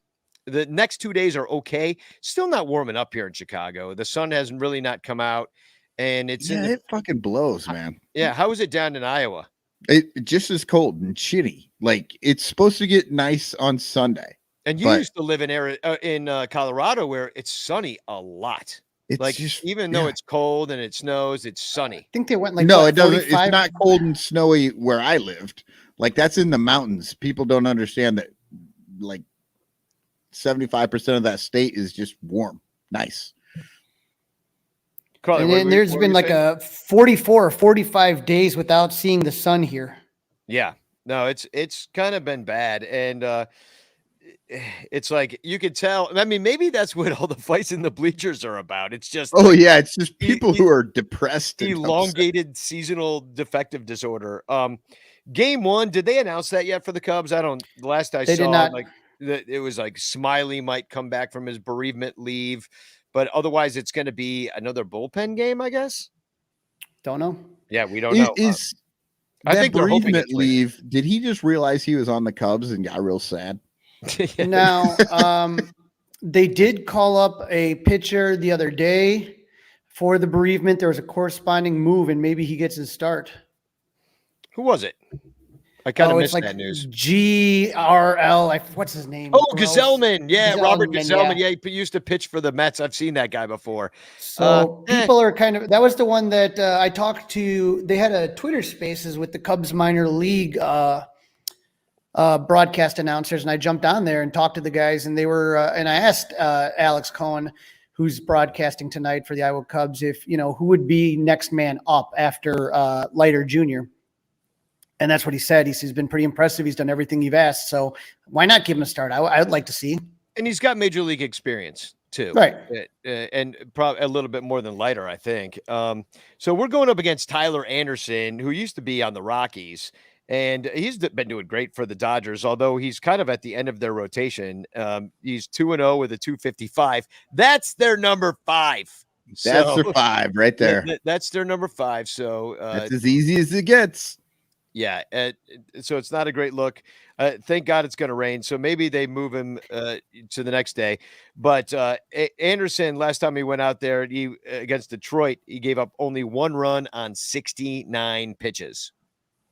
S3: next 2 days are okay. Still not warming up here in Chicago. The sun hasn't really not come out, and
S2: it fucking blows, man.
S3: Yeah, how is it down in Iowa?
S2: It just as cold and shitty. It's supposed to get nice on Sunday.
S3: And you used to live in Colorado where it's sunny a lot.
S2: It's
S3: even though it's cold and it snows, it's sunny.
S4: I think they went
S2: no, it doesn't.
S4: 45?
S2: It's not cold and snowy where I lived. That's in the mountains. People don't understand that. 75% of that state is just warm, nice.
S4: Carly, and then there's been a 44 or 45 days without seeing the sun here.
S3: Yeah, no, it's kind of been bad. And it's you could tell. I mean, maybe that's what all the fights in the bleachers are about. It's just,
S2: it's just people who are depressed.
S3: Elongated seasonal defective disorder. Game 1, did they announce that yet for the Cubs? The last I saw,
S4: did not.
S3: It was Smiley might come back from his bereavement leave. But otherwise, it's going to be another bullpen game, I guess.
S4: Don't know.
S3: Yeah, we don't know.
S2: I think bereavement leave. Did he just realize he was on the Cubs and got real sad?
S4: Now, they did call up a pitcher the other day for the bereavement. There was a corresponding move, and maybe he gets his start.
S3: Who was it? I kind of missed that news.
S4: GRL. What's his name?
S3: Oh, Gesellman. Yeah, Robert Gesellman. Yeah, he used to pitch for the Mets. I've seen that guy before.
S4: So people are that was the one that I talked to. They had a Twitter Spaces with the Cubs minor league broadcast announcers, and I jumped on there and talked to the guys, and they were, and I asked Alex Cohen, who's broadcasting tonight for the Iowa Cubs, if who would be next man up after Leiter Jr. And that's what he said. He says he's been pretty impressive. He's done everything you've asked. So why not give him a start? I'd like to see.
S3: And he's got major league experience too.
S4: Right.
S3: And probably a little bit more than Leiter, I think. So we're going up against Tyler Anderson, who used to be on the Rockies. And he's been doing great for the Dodgers, although he's kind of at the end of their rotation. He's 2-0 with a 255. That's their number 5.
S2: That's
S3: So
S2: their 5 right there.
S3: that's their number 5. So
S2: that's as easy as it gets.
S3: Yeah. So it's not a great look. Thank God it's going to rain. So maybe they move him to the next day. But Anderson, last time he went out there against Detroit, he gave up only 1 run on 69 pitches.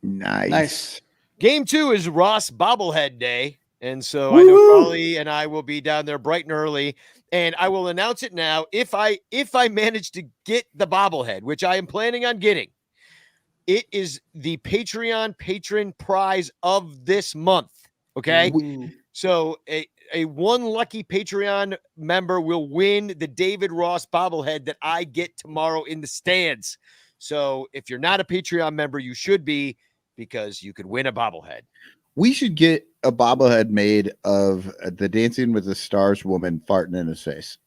S2: Nice.
S3: Game 2 is Ross bobblehead day. And so I know Crawley and I will be down there bright and early. And I will announce it now. If I manage to get the bobblehead, which I am planning on getting, it is the Patreon patron prize of this month. Okay.
S4: Ooh.
S3: So a one lucky Patreon member will win the David Ross bobblehead that I get tomorrow in the stands. So if you're not a Patreon member, you should be, because you could win a bobblehead.
S2: We should get a bobblehead made of the Dancing with the Stars woman farting in his face.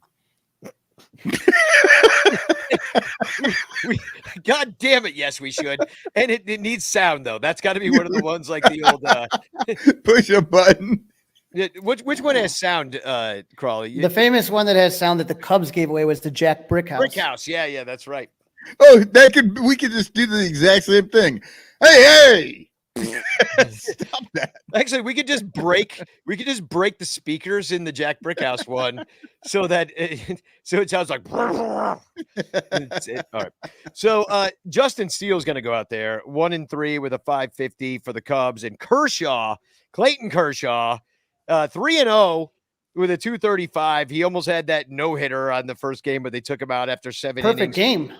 S3: God damn it, yes, we should. And it needs sound, though. That's got to be one of the ones like the old
S2: push a button.
S3: Which one has sound, Crawley?
S4: The famous one that has sound that the Cubs gave away was the Jack Brickhouse.
S3: Brickhouse. Yeah, that's right.
S2: Oh, we could just do the exact same thing. Hey! Stop that.
S3: Actually, we could just break the speakers in the Jack Brickhouse one so that it sounds like all right. So Justin Steele's going to go out there 1-3 with a 550 for the Cubs, and Clayton Kershaw 3-0 with a 235. He almost had that no-hitter on the first game, but they took him out after 7 innings.
S4: Perfect game.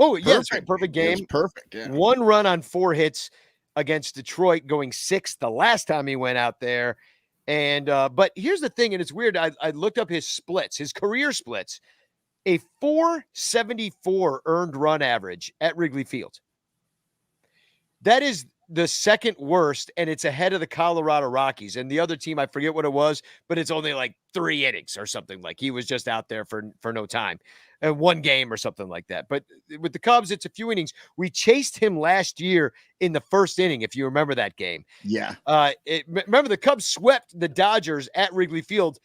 S3: Oh, yeah, that's right. Perfect game.
S2: Perfect. Yeah.
S3: 1 run on 4 hits against Detroit, going 6th the last time he went out there. And but here's the thing, and it's weird. I looked up his splits, his career splits, a 474 earned run average at Wrigley Field. That is the second worst, and it's ahead of the Colorado Rockies. And the other team, I forget what it was, but it's only like 3 innings or something. Like he was just out there for no time, and 1 game or something like that. But with the Cubs, it's a few innings. We chased him last year in the first inning, if you remember that game.
S2: Yeah.
S3: Remember, the Cubs swept the Dodgers at Wrigley Field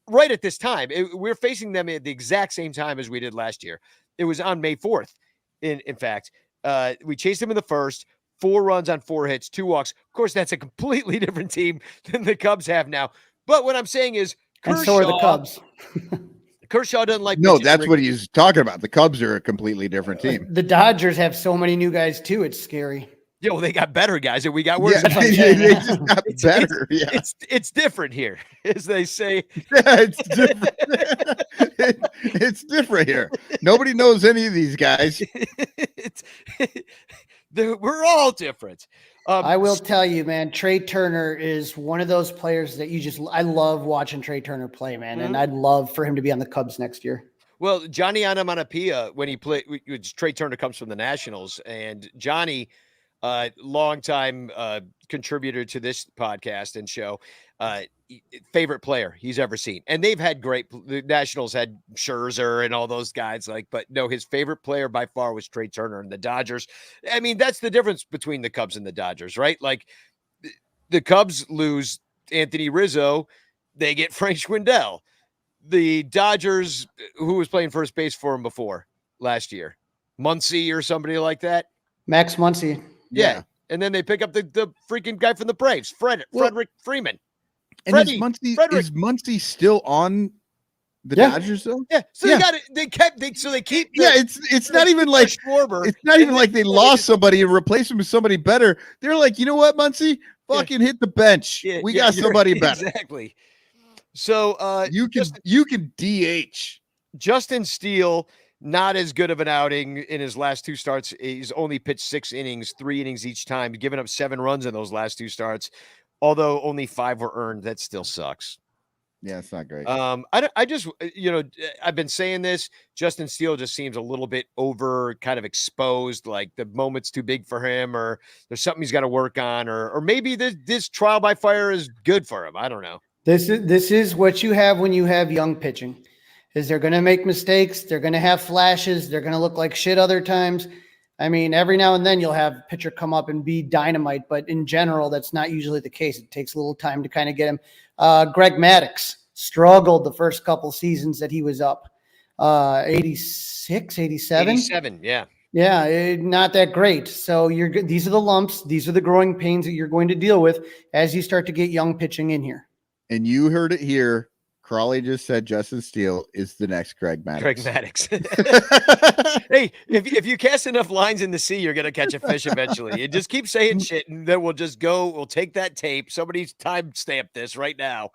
S3: right at this time. We're facing them at the exact same time as we did last year. It was on May 4th. In fact, we chased them in the first. 4 runs on 4 hits, 2 walks. Of course, that's a completely different team than the Cubs have now. But what I'm saying is,
S4: and so are the Cubs.
S3: Kershaw doesn't like.
S2: No, that's what he's talking about. The Cubs are a completely different team.
S4: The Dodgers have so many new guys too. It's scary.
S3: Yeah, well, they got better guys, and we got worse.
S2: Yeah, they just got better.
S3: It's different here, as they say.
S2: Yeah, it's different. It's different here. Nobody knows any of these guys.
S3: We're all different.
S4: I will tell you, man, Trey Turner is one of those players that I love watching Trey Turner play, man. Mm-hmm. And I'd love for him to be on the Cubs next year.
S3: Well, Johnny Onomatopoeia, when he played, Trey Turner comes from the Nationals, and Johnny, longtime contributor to this podcast and show, favorite player he's ever seen. And they've had the Nationals had Scherzer and all those guys, but no, his favorite player by far was Trey Turner. And the Dodgers, I mean, that's the difference between the Cubs and the Dodgers, right? Like the Cubs lose Anthony Rizzo, they get Frank Schwindel. The Dodgers, who was playing first base for him before last year, Muncy or somebody like that.
S4: Max Muncy.
S3: Yeah. And then they pick up the freaking guy from the Braves, Frederick Freeman.
S2: And is Muncy still on the Dodgers though?
S3: Yeah. So they got it. They keep.
S2: It's not even like Schwarber, it's not even like they lost somebody and replaced him with somebody better. They're like, you know what, Muncy, fucking hit the bench. We got somebody better.
S3: Exactly. So
S2: you can DH.
S3: Justin Steele, not as good of an outing in his last 2 starts. He's only pitched 6 innings, 3 innings each time, giving up 7 runs in those last 2 starts. Although only 5 were earned, that still sucks.
S2: Yeah, it's not great.
S3: I just, I've been saying this. Justin Steele just seems a little bit over, kind of exposed. Like the moment's too big for him, or there's something he's got to work on, or maybe this trial by fire is good for him. I don't know.
S4: This is what you have when you have young pitching. Is they're going to make mistakes, they're going to have flashes, they're going to look like shit other times. I mean, every now and then you'll have a pitcher come up and be dynamite, but in general, that's not usually the case. It takes a little time to kind of get him. Greg Maddux struggled the first couple seasons that he was up. 86, 87?
S3: 87, yeah.
S4: Yeah, not that great. So these are the lumps. These are the growing pains that you're going to deal with as you start to get young pitching in here.
S2: And you heard it here. Crawley just said Justin Steele is the next Greg Maddux.
S3: Greg Maddux. Hey, if you cast enough lines in the sea, you're going to catch a fish eventually. You just keep saying shit, and then we'll take that tape. Somebody's time stamp this right now.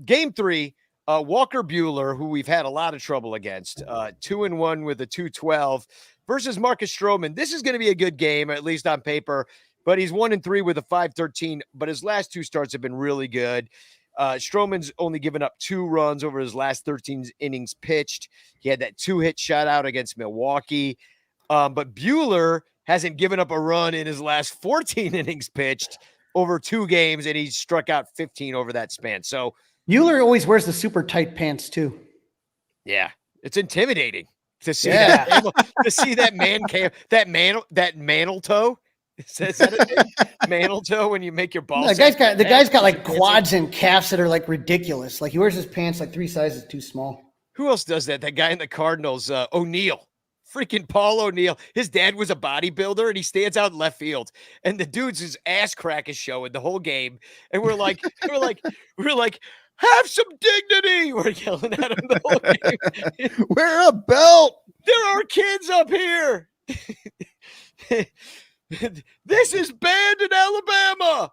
S3: Game 3, Walker Buehler, who we've had a lot of trouble against, 2-1 with a 212 versus Marcus Stroman. This is going to be a good game, at least on paper, but he's 1-3 with a 5.13, but his last 2 starts have been really good. Stroman's only given up 2 runs over his last 13 innings pitched. He had that 2-hit shutout against Milwaukee. But Buehler hasn't given up a run in his last 14 innings pitched over 2 games, and he's struck out 15 over that span. So
S4: Buehler always wears the super tight pants too.
S3: Yeah, it's intimidating to see that. To see that mantle toe. Is that a thing? Mantle toe when you make your balls.
S4: The guy's got like quads and calves that are like ridiculous. Like he wears his pants like 3 sizes too small.
S3: Who else does that? That guy in the Cardinals, O'Neal. Freaking Paul O'Neal. His dad was a bodybuilder and he stands out in left field. And the dude's his ass crack is showing the whole game. And we're like, have some dignity. We're yelling at him the whole game.
S2: Wear a belt.
S3: There are kids up here. This is banned in Alabama.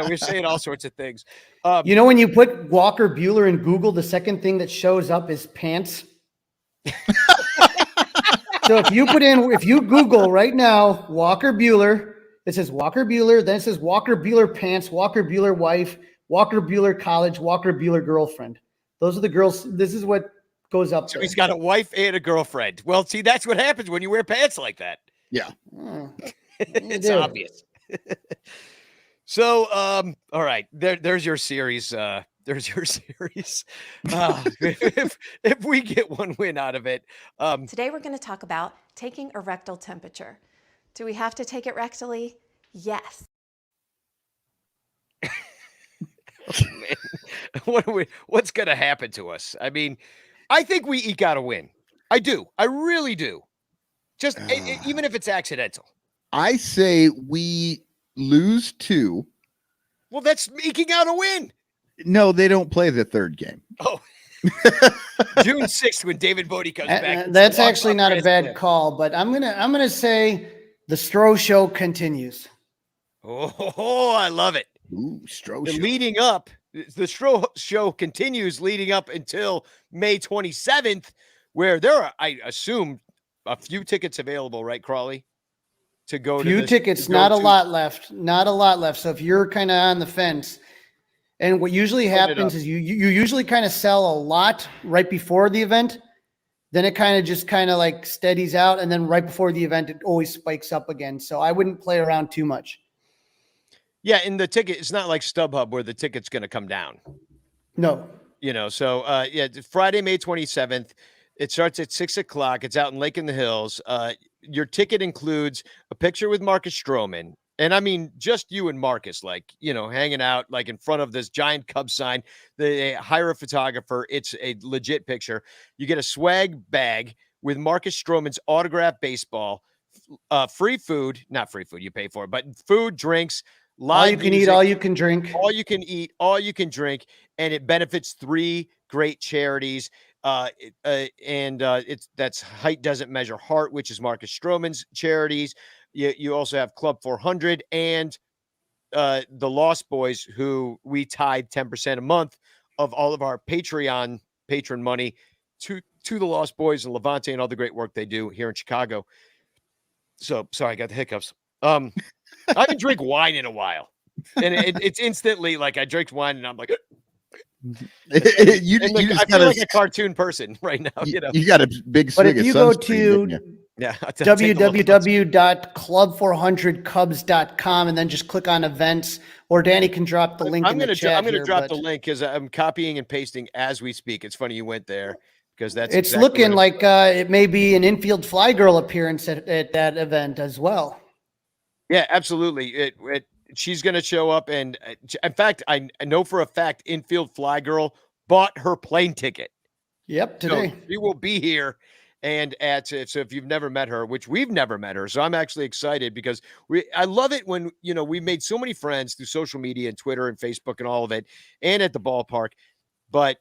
S3: We're saying all sorts of things.
S4: When you put Walker Buehler in Google, the second thing that shows up is pants. So if you Google right now, Walker Buehler, it says Walker Buehler, then it says Walker Buehler pants, Walker Buehler wife, Walker Buehler college, Walker Buehler girlfriend. Those are the girls. This is what goes up.
S3: So he's got a wife and a girlfriend. Well, see, that's what happens when you wear pants like that.
S2: Yeah.
S3: It's obvious. So, all right, there's your series. There's your series. If we get one win out of it.
S5: Today we're going to talk about taking a rectal temperature. Do we have to take it rectally? Yes.
S3: Oh, man. What's going to happen to us? I mean, I think we eke out a win. I do. I really do. Just even if it's accidental.
S2: I say we lose 2.
S3: Well, that's eking out a win.
S2: No, they don't play the 3rd game.
S3: Oh, June 6th when David Bodie comes back.
S4: That's actually not a bad call, but I'm gonna say the Stroh show continues.
S3: Oh, I love it.
S2: Ooh, Stroh show.
S3: Leading up, the Stroh show continues leading up until May 27th, where there are, I assume, a few tickets available, right, Crawley? To go
S4: few
S3: to
S4: tickets, not a lot left. Not a lot left. So if you're kind of on the fence, and what usually happens is you usually kind of sell a lot right before the event, then it kind of like steadies out, and then right before the event, it always spikes up again. So I wouldn't play around too much.
S3: Yeah, and the ticket, it's not like StubHub where the ticket's going to come down.
S4: No.
S3: So Friday, May 27th. It starts at 6:00. It's out in Lake in the Hills. Your ticket includes a picture with Marcus Stroman. And I mean, just you and Marcus, hanging out like in front of this giant Cubs sign. They hire a photographer. It's a legit picture. You get a swag bag with Marcus Stroman's autographed baseball, free food, not free food, you pay for it, but food, drinks, live
S4: all you can
S3: music,
S4: eat, all you can drink,
S3: all you can eat, all you can drink. And it benefits 3 great charities. That's Height Doesn't Measure Heart, which is Marcus Stroman's charities. You also have Club 400 and the Lost Boys, who we tithe 10% a month of all of our Patreon patron money to the Lost Boys and Levante and all the great work they do here in Chicago. So sorry, I got the hiccups. I haven't drank wine in a while, and it's instantly like I drink wine and I'm like. I feel like a cartoon person right now.
S2: You got a big
S4: but
S2: swig
S4: if you
S2: of
S4: go
S2: sunscreen,
S4: to
S3: Yeah. Take a look.
S4: www.club400cubs.com, and then just click on events, or Danny can drop the link in the chat.
S3: I'm going to
S4: here,
S3: drop
S4: but
S3: the link because I'm copying and pasting as we speak. It's funny you went there because that's
S4: it's
S3: exactly
S4: looking
S3: what
S4: like it may be an infield fly girl appearance at that event as well.
S3: Yeah, absolutely. She's going to show up. And in fact, I know for a fact Infield Fly Girl bought her plane ticket.
S4: Yep, today.
S3: So she will be here. And so if you've never met her, which we've never met her, so I'm actually excited because I love it when, we made so many friends through social media and Twitter and Facebook and all of it, and at the ballpark. But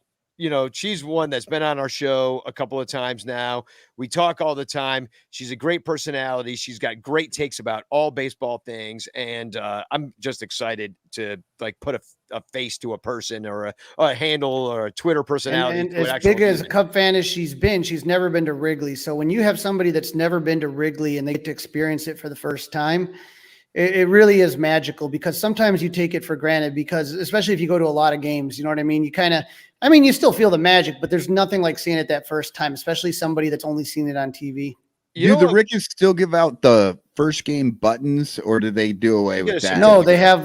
S3: she's one that's been on our show a couple of times now. We talk all the time. She's a great personality. She's got great takes about all baseball things. And I'm just excited to put a face to a person or a handle or a Twitter personality.
S4: And as big as a Cub fan as she's never been to Wrigley. So when you have somebody that's never been to Wrigley and they get to experience it for the first time, it really is magical, because sometimes you take it for granted, because especially if you go to a lot of games, you know what I mean? You still feel the magic, but there's nothing like seeing it that first time, especially somebody that's only seen it on TV.
S2: Do the Ricketts still give out the first game buttons, or do they do away with that?
S4: No, they have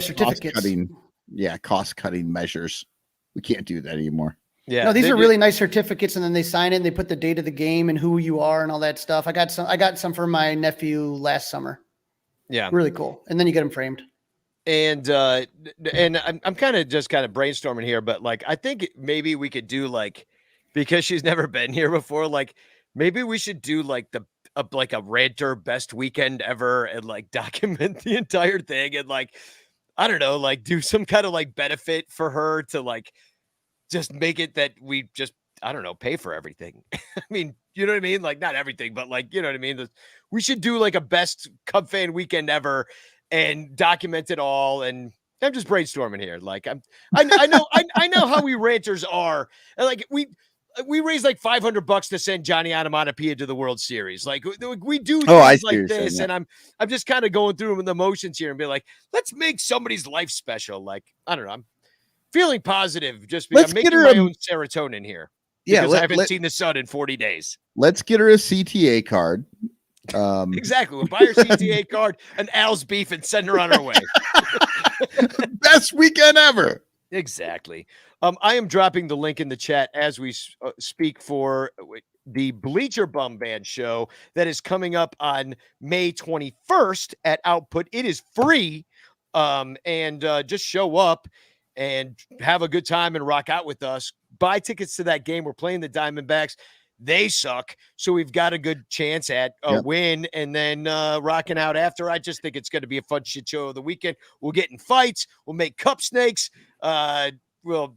S4: certificates.
S2: Cost cutting measures. We can't do that anymore.
S3: Yeah,
S4: no, these are really nice certificates, and then they sign in. They put the date of the game and who you are and all that stuff. I got some for my nephew last summer.
S3: Yeah,
S4: really cool. And then you get them framed.
S3: And I'm kind of brainstorming here, but I think maybe we could do because she's never been here before, maybe we should do a Ranter best weekend ever and document the entire thing and I don't know, do some kind of benefit for her to just make it that we just, I don't know, pay for everything. I mean, you know what I mean? Not everything, but you know what I mean? We should do a best Cub fan weekend ever and document it all. And I'm just brainstorming here. I know how we Ranters are. We raise $500 to send Johnny Onomatopoeia to the World Series. We do things like this. And I'm just kind of going through the motions here and be let's make somebody's life special. I don't know. I'm feeling positive just because I'm making my own serotonin here. Because I haven't seen the sun in 40 days.
S2: Let's get her a CTA card.
S3: Exactly. We'll buy her CTA card, an Al's beef, and send her on her way.
S2: Best weekend ever.
S3: Exactly. I am dropping the link in the chat as we speak for the Bleacher Bum Band show that is coming up on May 21st at Output. It is free. And just show up and have a good time and rock out with us. Buy tickets to that game. We're playing the Diamondbacks. They suck. So we've got a good chance at a win and then rocking out after. I just think it's going to be a fun shit show of the weekend. We'll get in fights. We'll make cup snakes. Somebody will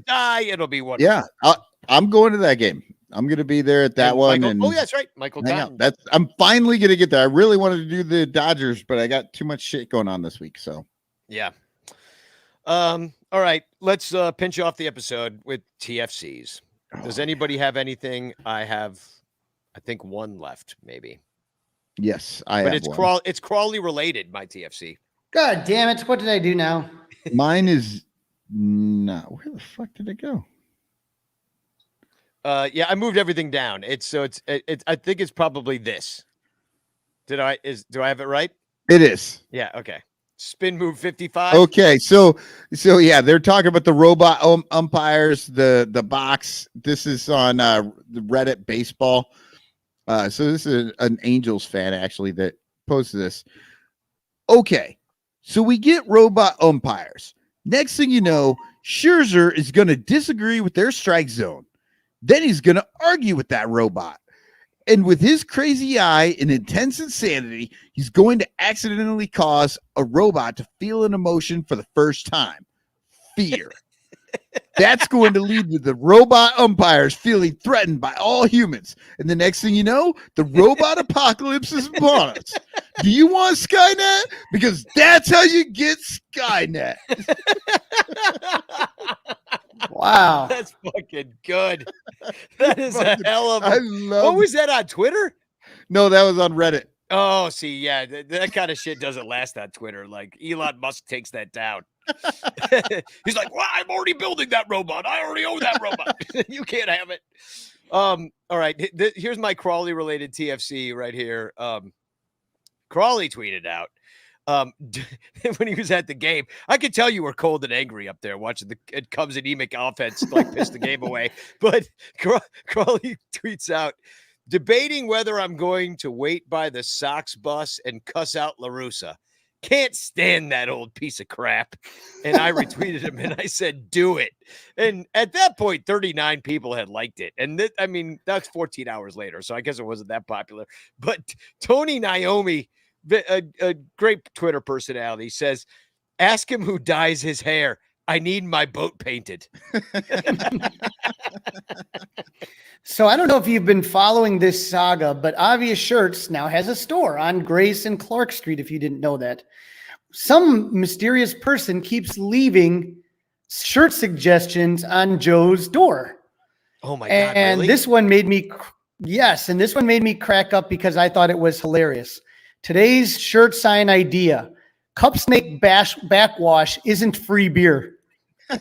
S3: die. It'll be wonderful.
S2: Yeah. I'm going to that game. I'm going to be there at that one.
S3: Oh, that's right. Michael Cotton.
S2: I'm finally going to get there. I really wanted to do the Dodgers, but I got too much shit going on this week. So
S3: yeah. All right, let's pinch off the episode with TFCs. Does anybody have anything? I think one left, maybe.
S2: Yes,
S3: but it's Crawley related, my TFC.
S4: God damn it. What did I do now?
S2: Mine is no. Where the fuck did it go?
S3: Yeah, I moved everything down. I think it's probably this. Do I have it right?
S2: It is.
S3: Yeah, okay. Spin move 55.
S2: Okay, so yeah, they're talking about the robot umpires, the box. This is on the Reddit baseball. So this is an Angels fan actually that posted this. Okay, so we get robot umpires. Next thing you know, Scherzer is going to disagree with their strike zone. Then he's going to argue with that robot. And with his crazy eye and intense insanity, he's going to accidentally cause a robot to feel an emotion for the first time. Fear. That's going to lead to the robot umpires feeling threatened by all humans. And the next thing you know, the robot apocalypse is upon us. Do you want Skynet? Because that's how you get Skynet.
S4: Wow.
S3: That's fucking good. That is a hell of a... What was that on Twitter?
S2: No, that was on Reddit.
S3: Oh, see, yeah, that kind of shit doesn't last on Twitter. Elon Musk takes that down. He's like, well, I'm already building that robot. I already own that robot. You can't have it. All right. Here's my Crawley related TFC right here. Crawley tweeted out when he was at the game. I could tell you were cold and angry up there watching the Cubs anemic offense like piss the game away. But Crawley tweets out, debating whether I'm going to wait by the Sox bus and cuss out La Russa. Can't stand that old piece of crap. And I retweeted him and I said, do it. And at that point, 39 people had liked it. And that's 14 hours later. So I guess it wasn't that popular. But Tony Naomi, a great Twitter personality, says, ask him who dyes his hair. I need my boat painted.
S4: So I don't know if you've been following this saga, but Obvious Shirts now has a store on Grace and Clark Street, if you didn't know that. Some mysterious person keeps leaving shirt suggestions on Joe's door.
S3: Oh my God.
S4: And
S3: really?
S4: this one made me, and this one made me crack up because I thought it was hilarious. Today's shirt sign idea: Cup Snake Backwash isn't free beer.
S2: I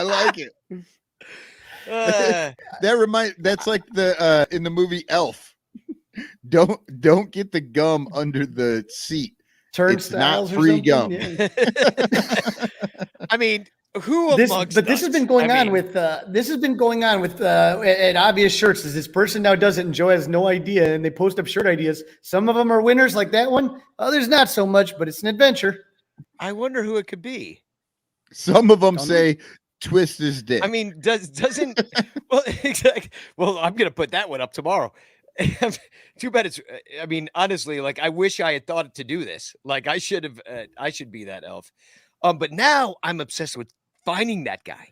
S2: like it. That's like the in the movie Elf. Don't get the gum under the seat.
S4: Turnstiles,
S2: it's not free gum.
S4: Yeah.
S3: I mean, who amongst
S4: but this
S3: us?
S4: has been going on with at Obvious Shirts. Is this person now does it and Joe has no idea, and they post up shirt ideas. Some of them are winners like that one, others not so much, but it's an adventure.
S3: I wonder who it could be.
S2: Some of them say twist his dick.
S3: I mean, doesn't well, exactly. Well, I'm gonna put that one up tomorrow. Too bad it's. I mean, honestly, like I wish I had thought to do this. Like I should have. I should be that elf. But now I'm obsessed with finding that guy.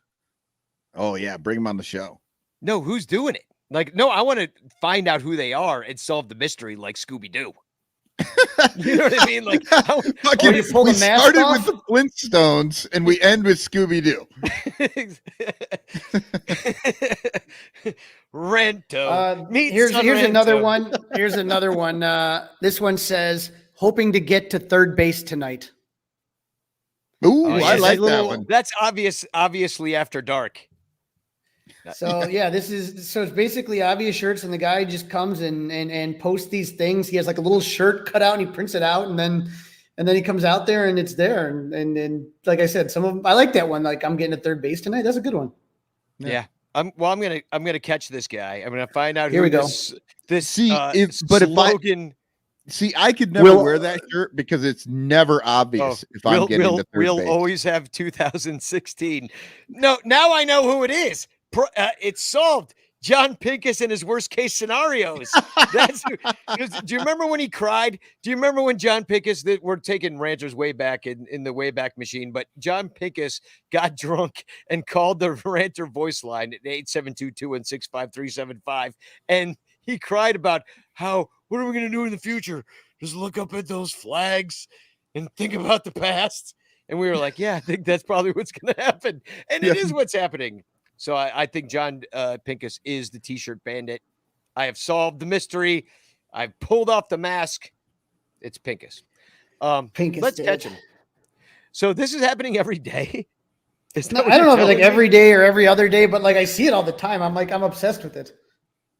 S2: Oh yeah, bring him on the show.
S3: No, who's doing it? Like, no, I want to find out who they are and solve the mystery, like Scooby Doo. You know what I mean? Like,
S2: we started with the Flintstones and we end with Scooby Doo.
S3: Ranto.
S4: Here's another one. Here's another one. This one says, hoping to get to third base tonight.
S2: Ooh, I like that one.
S3: That's obviously after dark.
S4: So yeah, it's basically Obvious Shirts, and the guy just comes and posts these things. He has like a little shirt cut out and he prints it out, and then he comes out there and it's there. And like I said, some of them, I like that one. Like, I'm getting to third base tonight. That's a good one.
S3: Yeah. I'm gonna catch this guy. I'm gonna find out
S4: Here
S3: who
S4: we go.
S3: this
S2: slogan. I could never wear that shirt because it's never obvious if I'm getting the third base.
S3: We'll always have 2016. No, now I know who it is. It's solved. John Pincus and his worst case scenarios. That's do you remember when he cried? Do you remember when John Pincus, that we're taking ranters way back in the Wayback Machine, but John Pincus got drunk and called the ranter voice line at 872-216-5375, and he cried about how, what are we going to do in the future? Just look up at those flags and think about the past. And we were like, yeah, I think that's probably what's going to happen. And it is what's happening. So I think John Pincus is the T-shirt bandit. I have solved the mystery. I've pulled off the mask. It's Pincus.
S4: Pincus,
S3: let's catch him. So this is happening every day.
S4: I don't know if it's like every day or every other day, but like I see it all the time. I'm obsessed with it.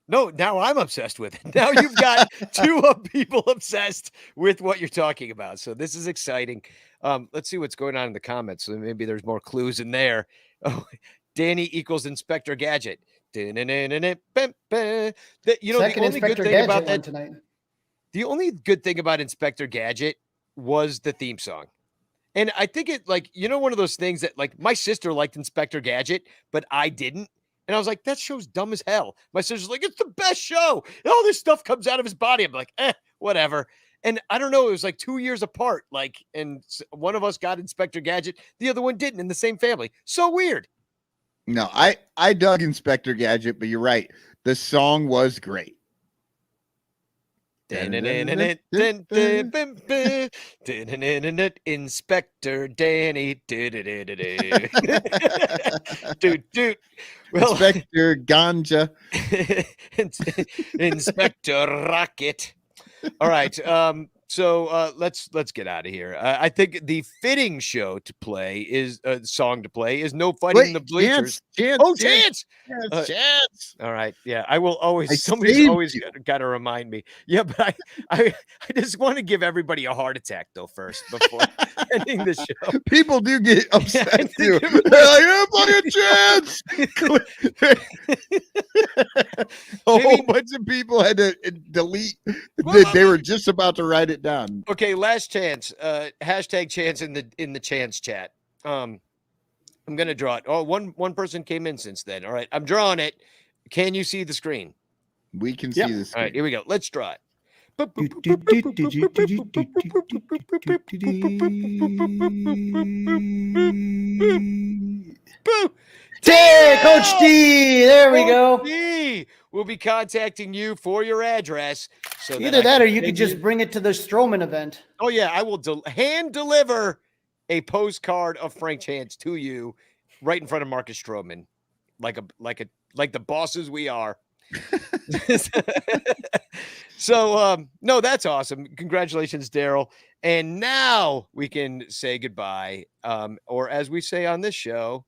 S3: No, now I'm obsessed with it. Now you've got two people obsessed with what you're talking about. So this is exciting. Let's see what's going on in the comments. So maybe there's more clues in there. Oh, Danny equals Inspector Gadget. The only good thing about that tonight. The only good thing about Inspector Gadget was the theme song. And I think it, like, one of those things that, like, my sister liked Inspector Gadget, but I didn't. And I was like, that show's dumb as hell. My sister's like, it's the best show. All this stuff comes out of his body. I'm like, whatever. And I don't know, it was like 2 years apart. Like, and one of us got Inspector Gadget, the other one didn't, in the same family. So weird.
S2: No, I dug Inspector Gadget, but you're right. The song was great.
S3: Inspector Danny. Well,
S2: Inspector Ganja.
S3: Inspector Rocket. All right. So let's get out of here. I think the fitting song to play is "No Fighting in the Bleachers." Chance!
S2: Chance.
S3: All right, yeah, I will always. Somebody's
S2: saved
S3: always
S2: you.
S3: got to remind me. Yeah, but I just want to give everybody a heart attack though first before ending the show.
S2: People do get upset
S3: I
S2: too.
S3: think
S2: They're like, Chance. A whole bunch of people had to delete. They were just about to write it down.
S3: Okay, last chance. Hashtag chance in the chance chat. I'm gonna draw it. Oh, one person came in since then. All right, I'm drawing it. Can you see the screen?
S2: We can see this.
S3: All right, here we go. Let's draw it.
S4: Coach D. There we go.
S3: D. We'll be contacting you for your address. So
S4: Either that or you could just bring it to the Strowman event.
S3: Oh yeah, I will hand deliver a postcard of Frank Chance to you right in front of Marcus Stroman, like the bosses we are. So no, that's awesome. Congratulations, Daryl. And now we can say goodbye. Or as we say on this show,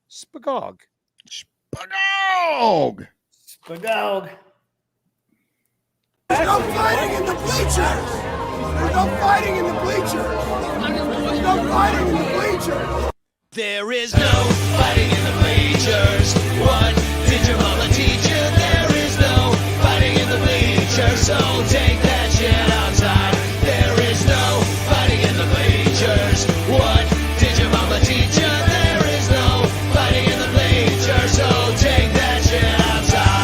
S3: Spagog.
S2: Spagog.
S4: Spagog.
S1: There's no fighting in the bleachers! There's no fighting in the bleachers! There's no fighting in the bleachers! There is no fighting in the bleachers. What did your mama teach you? There is no fighting in the bleachers. So take that shit outside. There is no fighting in the bleachers. What did your mama teach you? There is no fighting in the bleachers. So take that shit outside.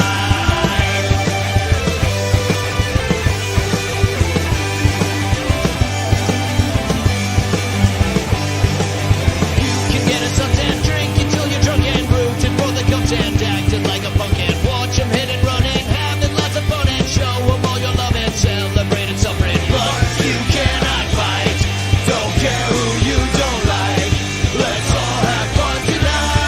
S1: And acting like a punk and watch him hit and running, having lots of fun and show him all your love and celebrate and suffering. But you cannot fight, don't care who you don't like. Let's all have fun tonight.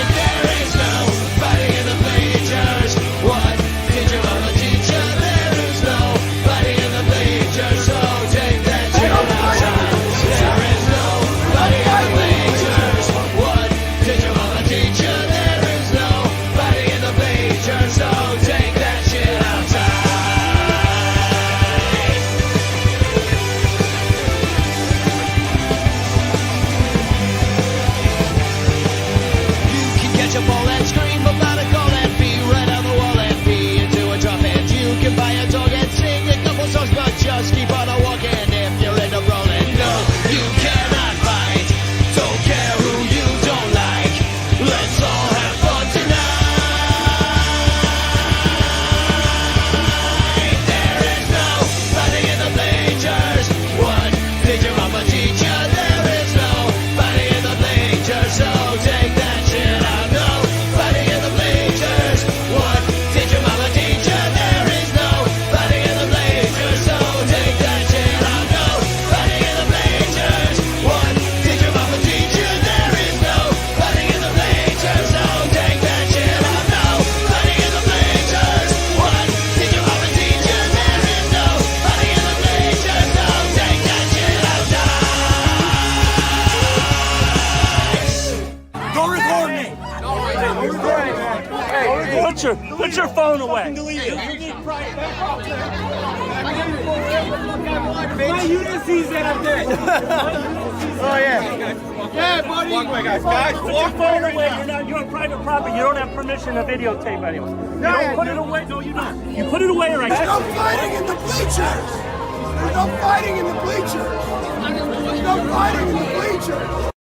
S1: There is no fighting in the bleachers. What did your mama teach you? There is no fighting in the bleachers. So take that shit outside. There is no fighting in the bleachers. So take that shit outside. You can catch a ball and scream about a goal and be right on the wall and be into a drop. And you can buy a dog and sing a couple songs, but just keep on a walking if you're in a rolling. No, you cannot fight. Don't care who you don't like. Let's all have fun tonight. So take that shit out. No fighting in the bleachers. What did your mama teach you? There is no fighting in the bleachers. So take that shit out. No fighting in the bleachers. What did your mama teach you? There is no fighting in the bleachers. So take that shit out. No fighting in the bleachers. What did your mama teach you? There is no fighting in the bleachers. So take that shit out.
S6: Don't record me. Don't record me. Hey, put your phone away. My Ulysses that up there.
S3: Oh yeah.
S6: Yeah, buddy. Guys, put your phone away. You're on private property. You don't have permission to videotape anyone. You don't put it away. No, you don't. You put it away right now.
S1: There's no fighting in the bleachers. There's no fighting in the bleachers. There's no fighting in the bleachers.